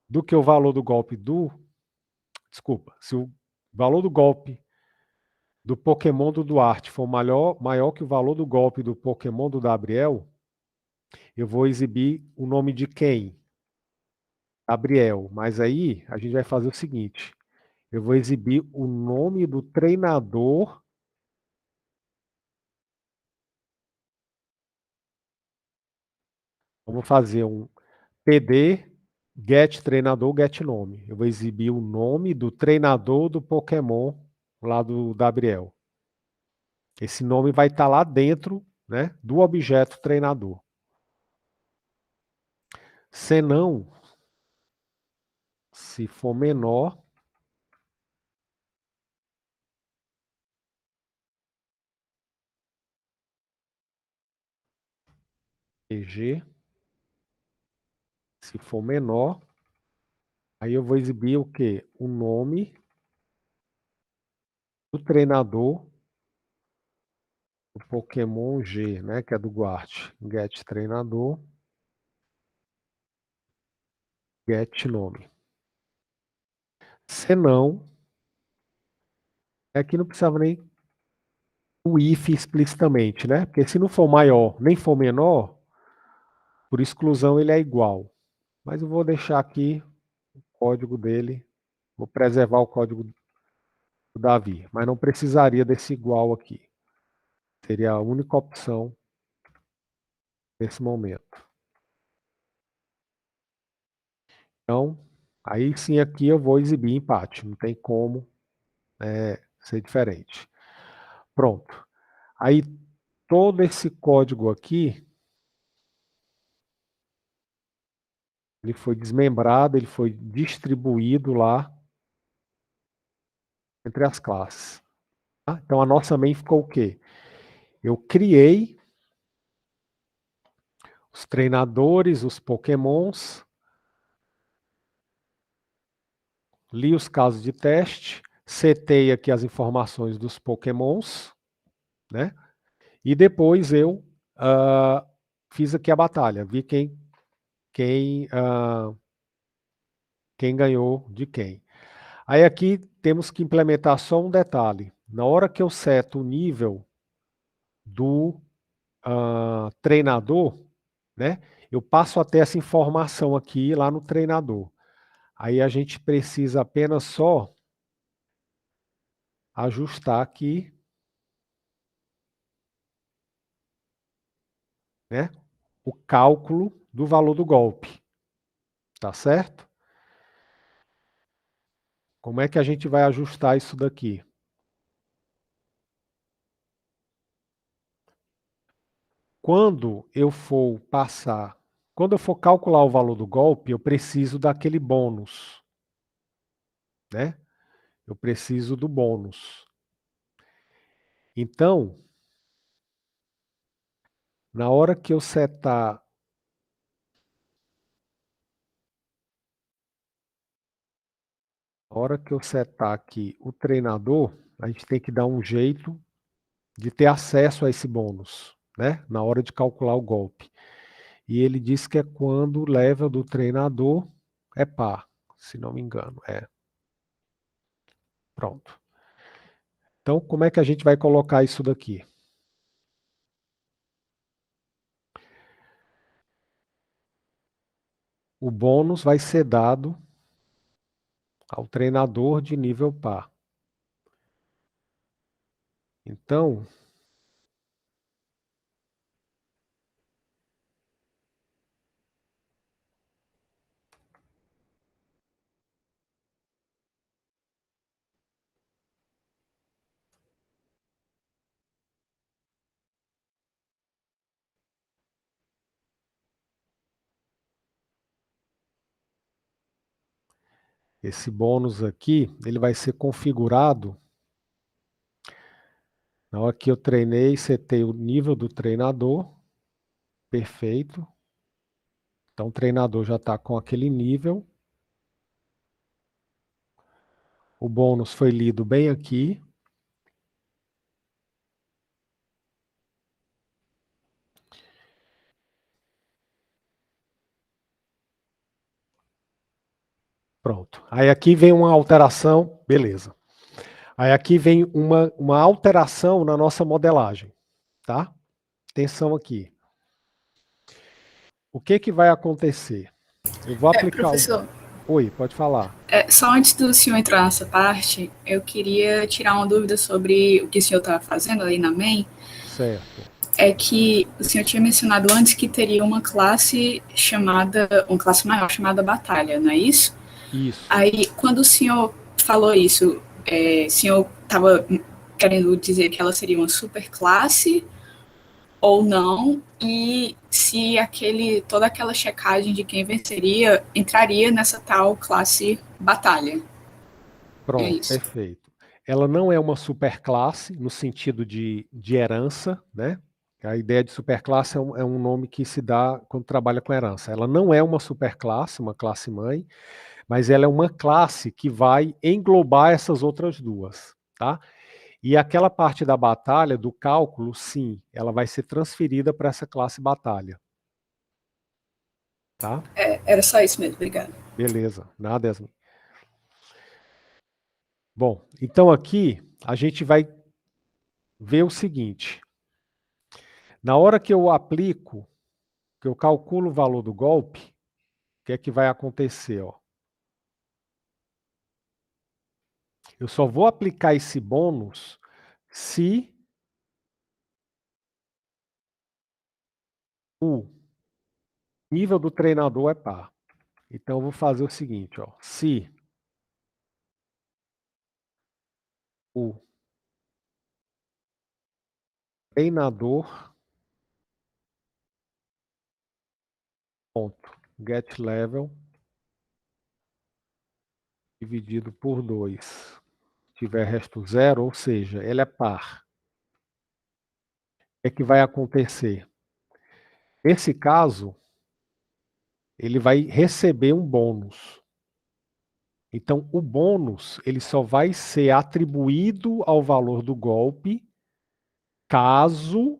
do que o valor do golpe do... Desculpa, se o valor do golpe do Pokémon do Duarte for maior que o valor do golpe do Pokémon do Gabriel, eu vou exibir o nome de quem? Gabriel. Mas aí a gente vai fazer o seguinte, eu vou exibir o nome do treinador eu vou fazer um PD get treinador, get nome. Eu vou exibir o nome do treinador do Pokémon lá do Gabriel. Esse nome vai estar lá dentro, né, do objeto treinador. Senão, se for menor, PG, se for menor, aí eu vou exibir o quê? O nome do treinador do Pokémon G, né, que é do Guart. Get treinador, get nome. Senão, aqui não precisava nem o if explicitamente, né? Porque se não for maior nem for menor, por exclusão ele é igual. Mas eu vou deixar aqui o código dele, vou preservar o código do Davi, mas não precisaria desse igual aqui. Seria a única opção nesse momento. Então, aí sim aqui eu vou exibir empate, não tem como ser diferente. Pronto. Aí todo esse código aqui, ele foi desmembrado, ele foi distribuído lá entre as classes. Tá? Então, a nossa main ficou o quê? Eu criei os treinadores, os pokémons, li os casos de teste, setei aqui as informações dos pokémons, né? E depois eu fiz aqui a batalha, vi quem ganhou de quem. Aí aqui temos que implementar só um detalhe. Na hora que eu seto o nível do treinador, né? Eu passo a ter essa informação aqui lá no treinador. Aí a gente precisa apenas só ajustar aqui, né? O cálculo do valor do golpe. Tá certo? Como é que a gente vai ajustar isso daqui? Quando eu for calcular o valor do golpe, eu preciso daquele bônus, né? Eu preciso do bônus. Então, na hora que eu setar aqui o treinador, a gente tem que dar um jeito de ter acesso a esse bônus, né? Na hora de calcular o golpe. E ele diz que é quando o level do treinador é par, se não me engano. Pronto. Então, como é que a gente vai colocar isso daqui? O bônus vai ser dado ao treinador de nível par. Então, esse bônus aqui, ele vai ser configurado na hora que eu treinei, setei o nível do treinador, perfeito. Então, o treinador já está com aquele nível. O bônus foi lido bem aqui. Pronto. Aí aqui vem uma alteração, beleza. Aí aqui vem uma alteração na nossa modelagem, tá? Atenção aqui. O que que vai acontecer? Eu vou aplicar Professor, Oi, pode falar. só antes do senhor entrar nessa parte, eu queria tirar uma dúvida sobre o que o senhor estava fazendo ali na main. Certo. É que o senhor tinha mencionado antes que teria uma classe maior chamada Batalha, não é isso? Isso. Aí, quando o senhor falou isso, o senhor estava querendo dizer que ela seria uma super classe ou não, e se toda aquela checagem de quem venceria entraria nessa tal classe Batalha. É Pronto, isso. perfeito. Ela não é uma superclasse no sentido de herança, né? A ideia de superclasse é um nome que se dá quando trabalha com herança. Ela não é uma superclasse, uma classe mãe, mas ela é uma classe que vai englobar essas outras duas, tá? E aquela parte da batalha, do cálculo, sim, ela vai ser transferida para essa classe batalha. Tá? Era só isso mesmo, obrigada. Beleza, nada, Yasmin. Bom, então aqui a gente vai ver o seguinte. Na hora que eu aplico, que eu calculo o valor do golpe, o que é que vai acontecer? Ó? Eu só vou aplicar esse bônus se o nível do treinador é par. Então eu vou fazer o seguinte, ó. Se o treinador ponto get level dividido por 2 tiver resto zero, ou seja, ele é par, o que é que vai acontecer? Nesse caso, ele vai receber um bônus. Então, o bônus ele só vai ser atribuído ao valor do golpe caso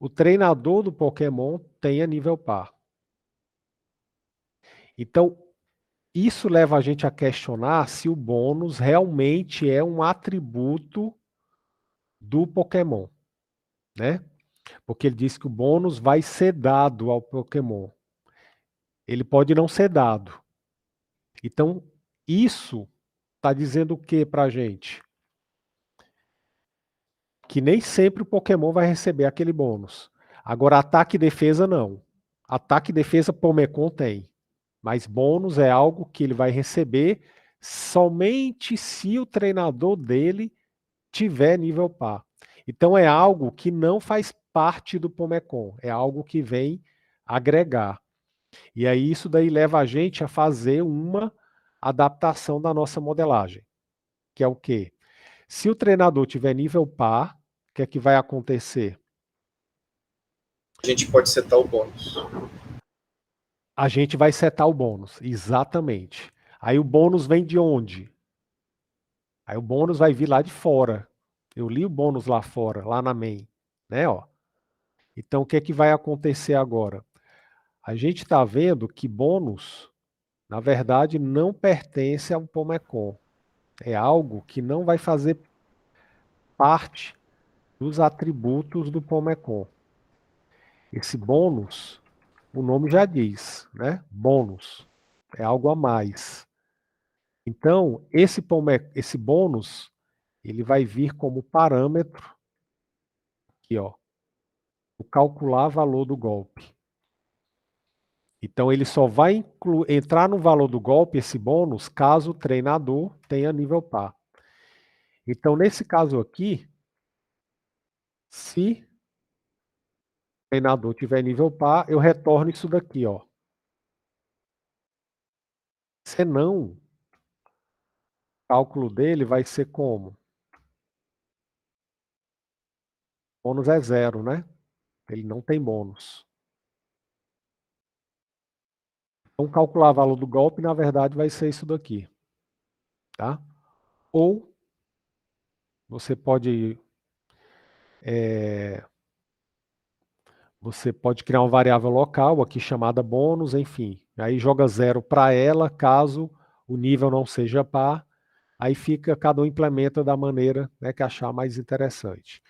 o treinador do Pokémon tenha nível par. Então, isso leva a gente a questionar se o bônus realmente é um atributo do Pokémon, né? Porque ele diz que o bônus vai ser dado ao Pokémon. Ele pode não ser dado. Então, isso está dizendo o que para a gente? Que nem sempre o Pokémon vai receber aquele bônus. Agora, ataque e defesa, não. Ataque e defesa, Pomecon tem. Mas bônus é algo que ele vai receber somente se o treinador dele tiver nível par. Então, é algo que não faz parte do Pomecon. É algo que vem agregar. E aí, isso daí leva a gente a fazer uma adaptação da nossa modelagem. Que é o quê? Se o treinador tiver nível par, o que é que vai acontecer? A gente pode setar o bônus. A gente vai setar o bônus, exatamente. Aí o bônus vem de onde? Aí o bônus vai vir lá de fora. Eu li o bônus lá fora, lá na main, né? Ó. Então o que é que vai acontecer agora? A gente está vendo que bônus, na verdade, não pertence ao Pomecon. É algo que não vai fazer parte dos atributos do Pomecon. Esse bônus, o nome já diz, né? Bônus. É algo a mais. Então, esse bônus, ele vai vir como parâmetro, aqui, ó, o calcular valor do golpe. Então, ele só vai entrar no valor do golpe, esse bônus, caso o treinador tenha nível par. Então, nesse caso aqui, se o treinador tiver nível par, eu retorno isso daqui, ó. Se não, o cálculo dele vai ser como? O bônus é zero, né? Ele não tem bônus. Então, calcular o valor do golpe, na verdade, vai ser isso daqui. Tá? Ou você pode criar uma variável local aqui chamada bônus, enfim. Aí joga zero para ela, caso o nível não seja par. Aí cada um implementa da maneira, né, que achar mais interessante.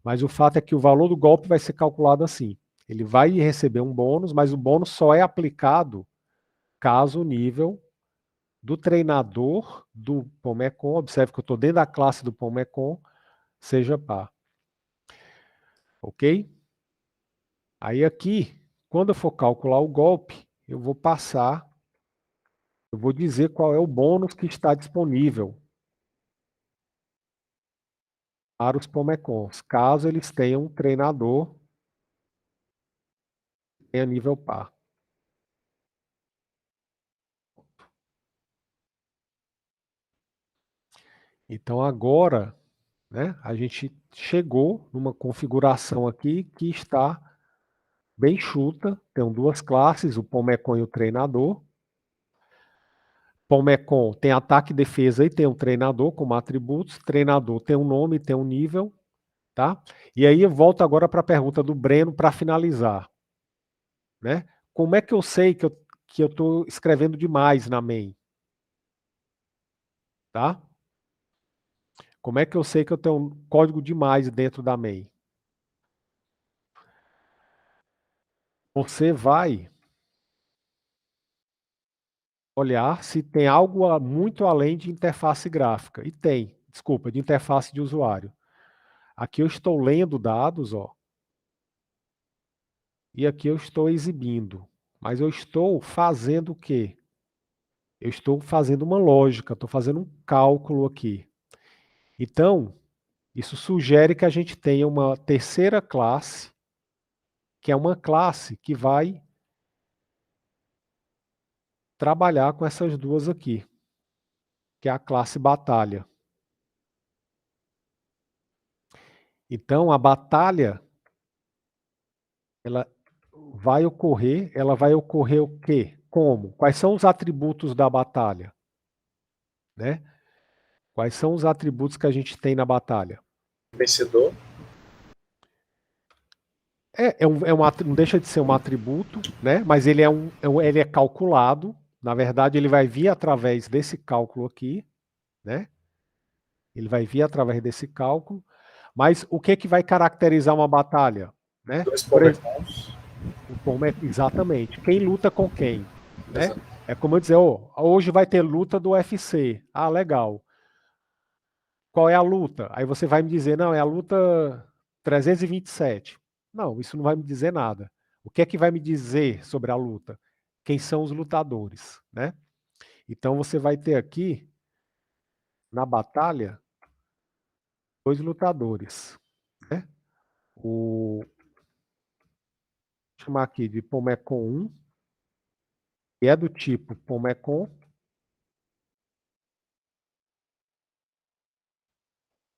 Mas o fato é que o valor do golpe vai ser calculado assim. Ele vai receber um bônus, mas o bônus só é aplicado caso o nível do treinador do Pomecon, observe que eu estou dentro da classe do Pomecon, seja par. Ok? Aí aqui, quando eu for calcular o golpe, eu vou dizer qual é o bônus que está disponível para os Pomecons, caso eles tenham um treinador que tenha nível par. Então agora, né, a gente chegou numa configuração aqui que está bem chuta. Tem duas classes, o Pomecon e o treinador. Pomecon tem ataque e defesa e tem um treinador como atributos. Treinador tem um nome, tem um nível. Tá? E aí eu volto agora para a pergunta do Breno para finalizar. Né? Como é que eu sei que eu estou escrevendo demais na main? Tá? Como é que eu sei que eu tenho um código demais dentro da main? Você vai olhar se tem algo muito além de interface gráfica. E tem, desculpa, de interface de usuário. Aqui eu estou lendo dados, ó. E aqui eu estou exibindo. Mas eu estou fazendo o quê? Eu estou fazendo uma lógica, estou fazendo um cálculo aqui. Então, isso sugere que a gente tenha uma terceira classe, que é uma classe que vai trabalhar com essas duas aqui. que é a classe batalha. Então, a batalha, ela vai ocorrer o quê? Como? Quais são os atributos da batalha? Né? Quais são os atributos que a gente tem na batalha? Vencedor. Não deixa de ser um atributo, né? Mas ele ele é calculado. Na verdade, ele vai vir através desse cálculo aqui, né? Ele vai vir através desse cálculo. Mas o que vai caracterizar uma batalha? Né? Dois Pokémons. Exatamente. Quem luta com quem? Né? É como eu dizer, hoje vai ter luta do UFC. Ah, legal. Qual é a luta? Aí você vai me dizer, não, é a luta 327. Não, isso não vai me dizer nada. O que é que vai me dizer sobre a luta? Quem são os lutadores, né? Então você vai ter aqui, na batalha, 2 lutadores, né? Vou chamar aqui de Pomecon 1, que é do tipo Pomecon,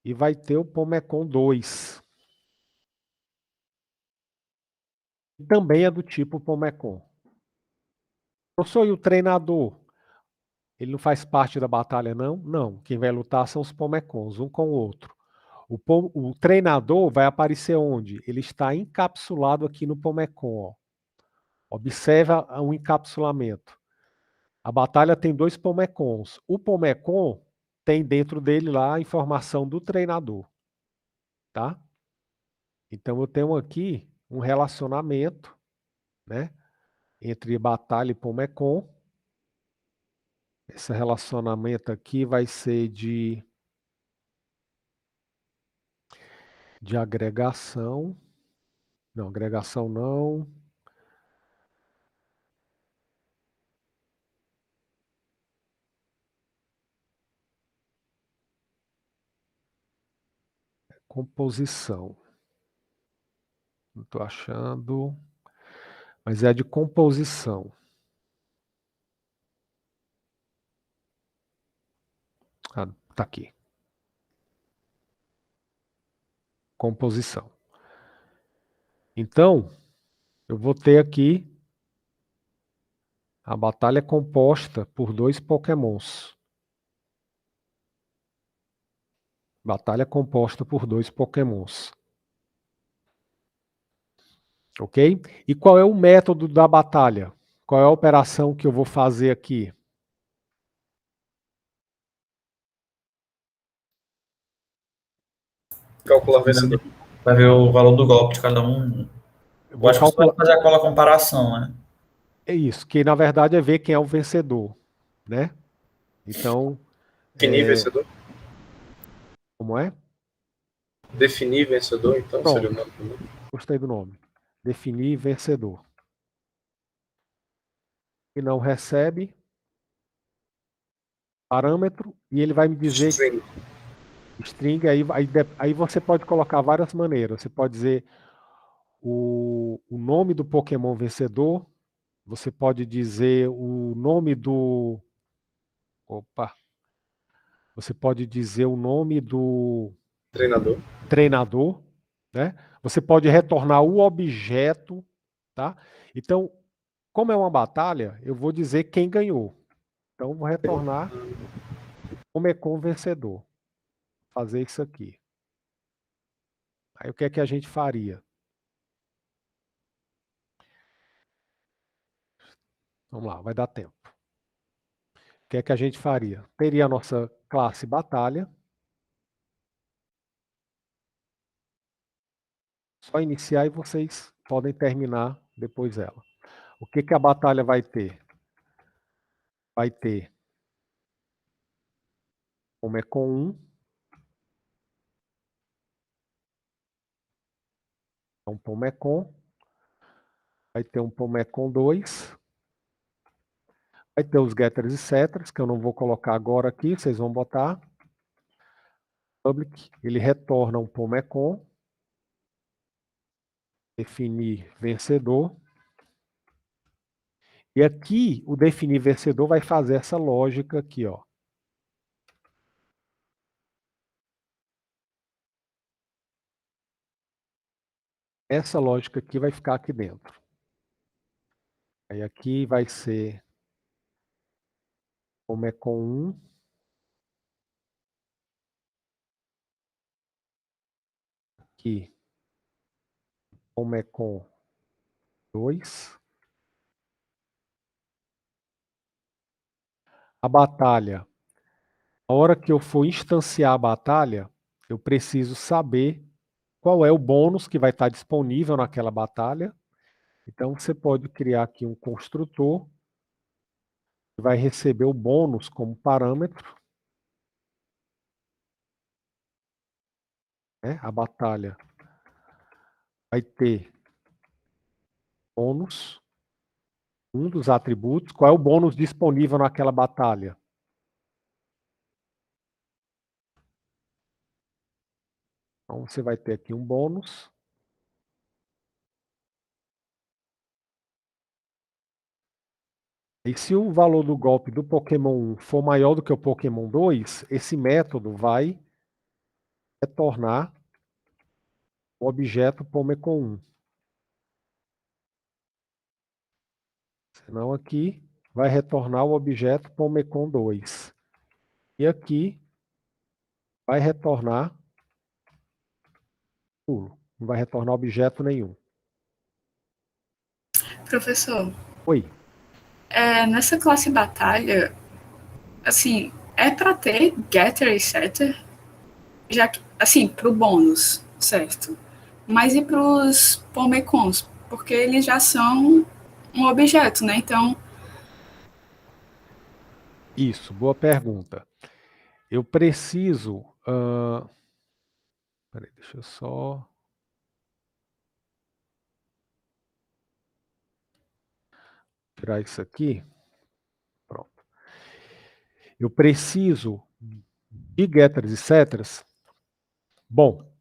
e vai ter o Pomecon 2, que também é do tipo Pomecon. Professor, e o treinador? Ele não faz parte da batalha, não? Não. Quem vai lutar são os Pomecons, um com o outro. O treinador vai aparecer onde? Ele está encapsulado aqui no Pomecon. Ó. Observa o encapsulamento. A batalha tem 2 Pomecons. O Pomecon tem dentro dele lá a informação do treinador. Tá? Então eu tenho aqui um relacionamento, né, entre batalha e Pomecon. Esse relacionamento aqui vai ser de agregação. Não, agregação não. Composição. Não estou achando. Mas é de composição. Ah, tá aqui. Composição. Então, eu vou ter aqui a batalha composta por 2 Pokémons. Batalha composta por 2 Pokémons. Ok? E qual é o método da batalha? Qual é a operação que eu vou fazer aqui? Calcular vencedor. Vai ver o valor do golpe de cada um. Eu Eu vou acho que você calcular. vai fazer aquela comparação, né? É isso, que na verdade é ver quem é o vencedor, né? Então, Definir vencedor. como é? Definir vencedor, então, Pronto. seria o nome. Gostei do nome. Definir vencedor. E não recebe parâmetro e ele vai me dizer string, aí você pode colocar várias maneiras. Você pode dizer o nome do Pokémon vencedor, você pode dizer o nome do. Opa! Você pode dizer o nome do treinador, né? Você pode retornar o objeto, tá? Então, como é uma batalha, eu vou dizer quem ganhou. Então, vou retornar como é com vencedor. Fazer isso aqui. Aí, o que é que a gente faria? Vamos lá, vai dar tempo. O que é que a gente faria? Teria a nossa classe batalha. Só iniciar e vocês podem terminar depois ela. O que que a batalha vai ter? Vai ter como é com 1, um Pomecon, vai ter um Pomecon 2, vai ter os getters e setters, que eu não vou colocar agora aqui, vocês vão botar. Public, ele retorna um Pomecon, definir vencedor. E aqui, o definir vencedor vai fazer essa lógica aqui, ó. essa lógica aqui vai ficar aqui dentro. Aí aqui vai ser Pomecon 1. Aqui, Pomecon 2. A batalha. A hora que eu for instanciar a batalha, eu preciso saber qual é o bônus que vai estar disponível naquela batalha. Então, você pode criar aqui um construtor que vai receber o bônus como parâmetro. Né? A batalha vai ter bônus, um dos atributos. Qual é o bônus disponível naquela batalha? Então, você vai ter aqui um bônus. E se o valor do golpe do Pokémon 1 for maior do que o Pokémon 2, esse método vai retornar o objeto Pomecon 1. Senão aqui vai retornar o objeto Pomecon 2. E aqui vai retornar nulo. Não vai retornar objeto nenhum. Professor, Oi. nessa classe batalha, assim, é para ter getter e setter, já que, assim, pro bônus, certo? Mas e pros pomecons? Porque eles já são um objeto, né? Então, Isso, boa pergunta. Eu preciso... Peraí, deixa eu só... tirar isso aqui. Pronto. Eu preciso de getters e setters. Bom,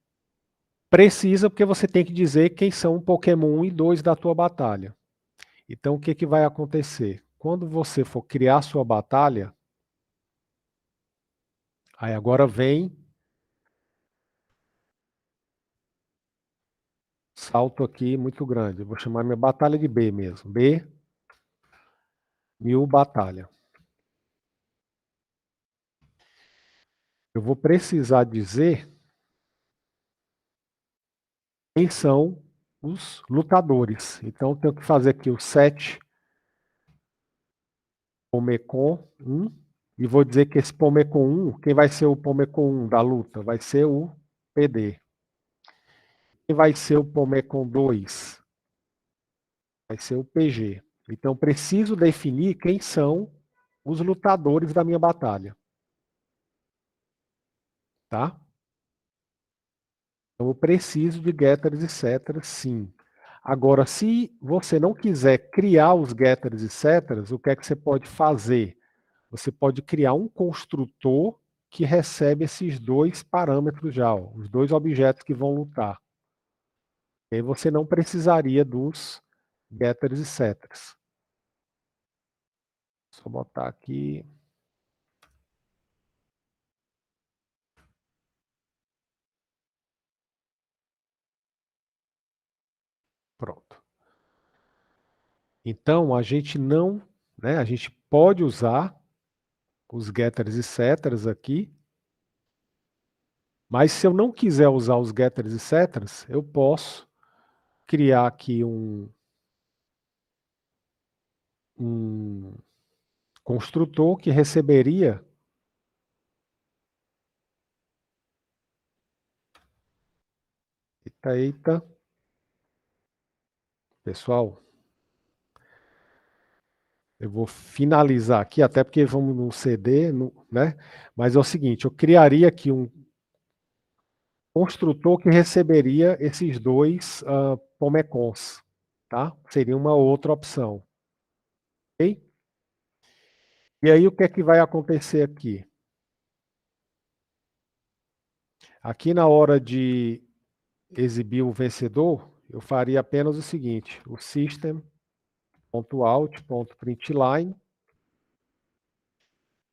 precisa porque você tem que dizer quem são o Pokémon 1 e 2 da tua batalha. Então, o que, que vai acontecer? Quando você for criar sua batalha, aí agora vem salto aqui muito grande. Eu vou chamar minha batalha de B mesmo. B, 1000 batalha. Eu vou precisar dizer quem são os lutadores. Então, eu tenho que fazer aqui o set Pomecon 1. E vou dizer que esse Pomecon 1, quem vai ser o Pomecon 1 da luta? Vai ser o PD. Quem vai ser o Pomecon 2? Vai ser o PG. Então, preciso definir quem são os lutadores da minha batalha. Tá? Então, eu preciso de getters e setters, sim. Agora, se você não quiser criar os getters e setters, o que é que você pode fazer? Você pode criar um construtor que recebe esses dois parâmetros já, ó, os dois objetos que vão lutar. E aí você não precisaria dos getters e setters. Só botar aqui. Pronto. Então, a gente não, né, a gente pode usar os getters e setters aqui, mas se eu não quiser usar os getters e setters, eu posso criar aqui um construtor que receberia eita, pessoal, eu vou finalizar aqui, até porque vamos no CD, né? Mas é o seguinte, eu criaria aqui um construtor que receberia esses dois Pomecons, tá? Seria uma outra opção. Ok? E aí o que é que vai acontecer aqui? Aqui na hora de exibir o vencedor, eu faria apenas o seguinte, o system.out.println,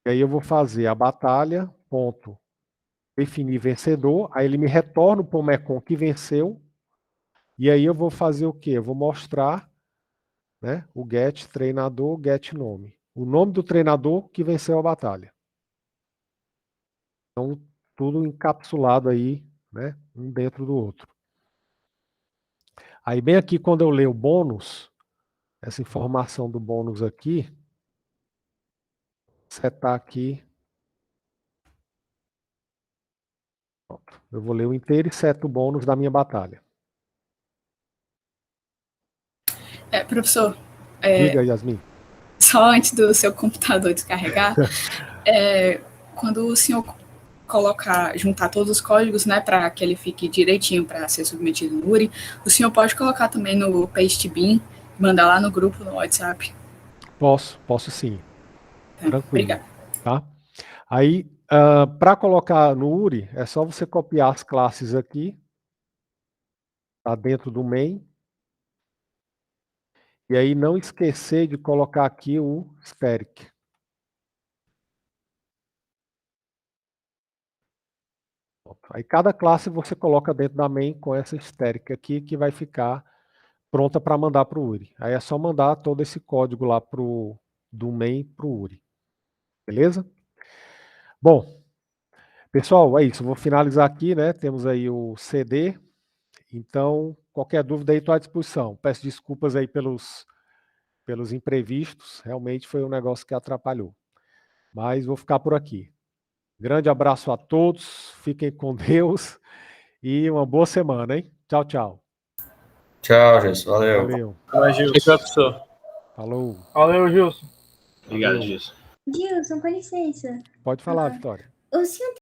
e aí eu vou fazer a batalha, definir vencedor, aí ele me retorna o Pomecon que venceu, E aí eu vou fazer o quê? Eu vou mostrar, né, o get treinador, get nome. O nome do treinador que venceu a batalha. Então, tudo encapsulado aí, né, um dentro do outro. Aí bem aqui, quando eu ler o bônus, essa informação do bônus aqui, setar aqui. Pronto. Eu vou ler o inteiro e seto o bônus da minha batalha. Professor, Diga, Yasmin. só antes do seu computador descarregar, quando o senhor juntar todos os códigos, né, para que ele fique direitinho para ser submetido no URI, o senhor pode colocar também no Pastebin, mandar lá no grupo, no WhatsApp? Posso sim. Tranquilo. Obrigada. Tá? Aí, para colocar no URI, é só você copiar as classes aqui, tá dentro do main. E aí não esquecer de colocar aqui o static. Aí cada classe você coloca dentro da main com essa static aqui, que vai ficar pronta para mandar para o URI. Aí é só mandar todo esse código lá do main para o URI. Beleza? Bom, pessoal, é isso. Eu vou finalizar aqui, né? Temos aí o CD. Então, qualquer dúvida aí estou à disposição. Peço desculpas aí pelos imprevistos. Realmente foi um negócio que atrapalhou. Mas vou ficar por aqui. Grande abraço a todos. Fiquem com Deus. E uma boa semana, hein? Tchau, tchau. Tchau, Gilson. Valeu. Valeu. Mas, Gilson. Professor. Falou. Valeu, Gilson. Obrigado, Valeu. Gilson. Gilson, com licença. Pode falar, Vitória. O senhor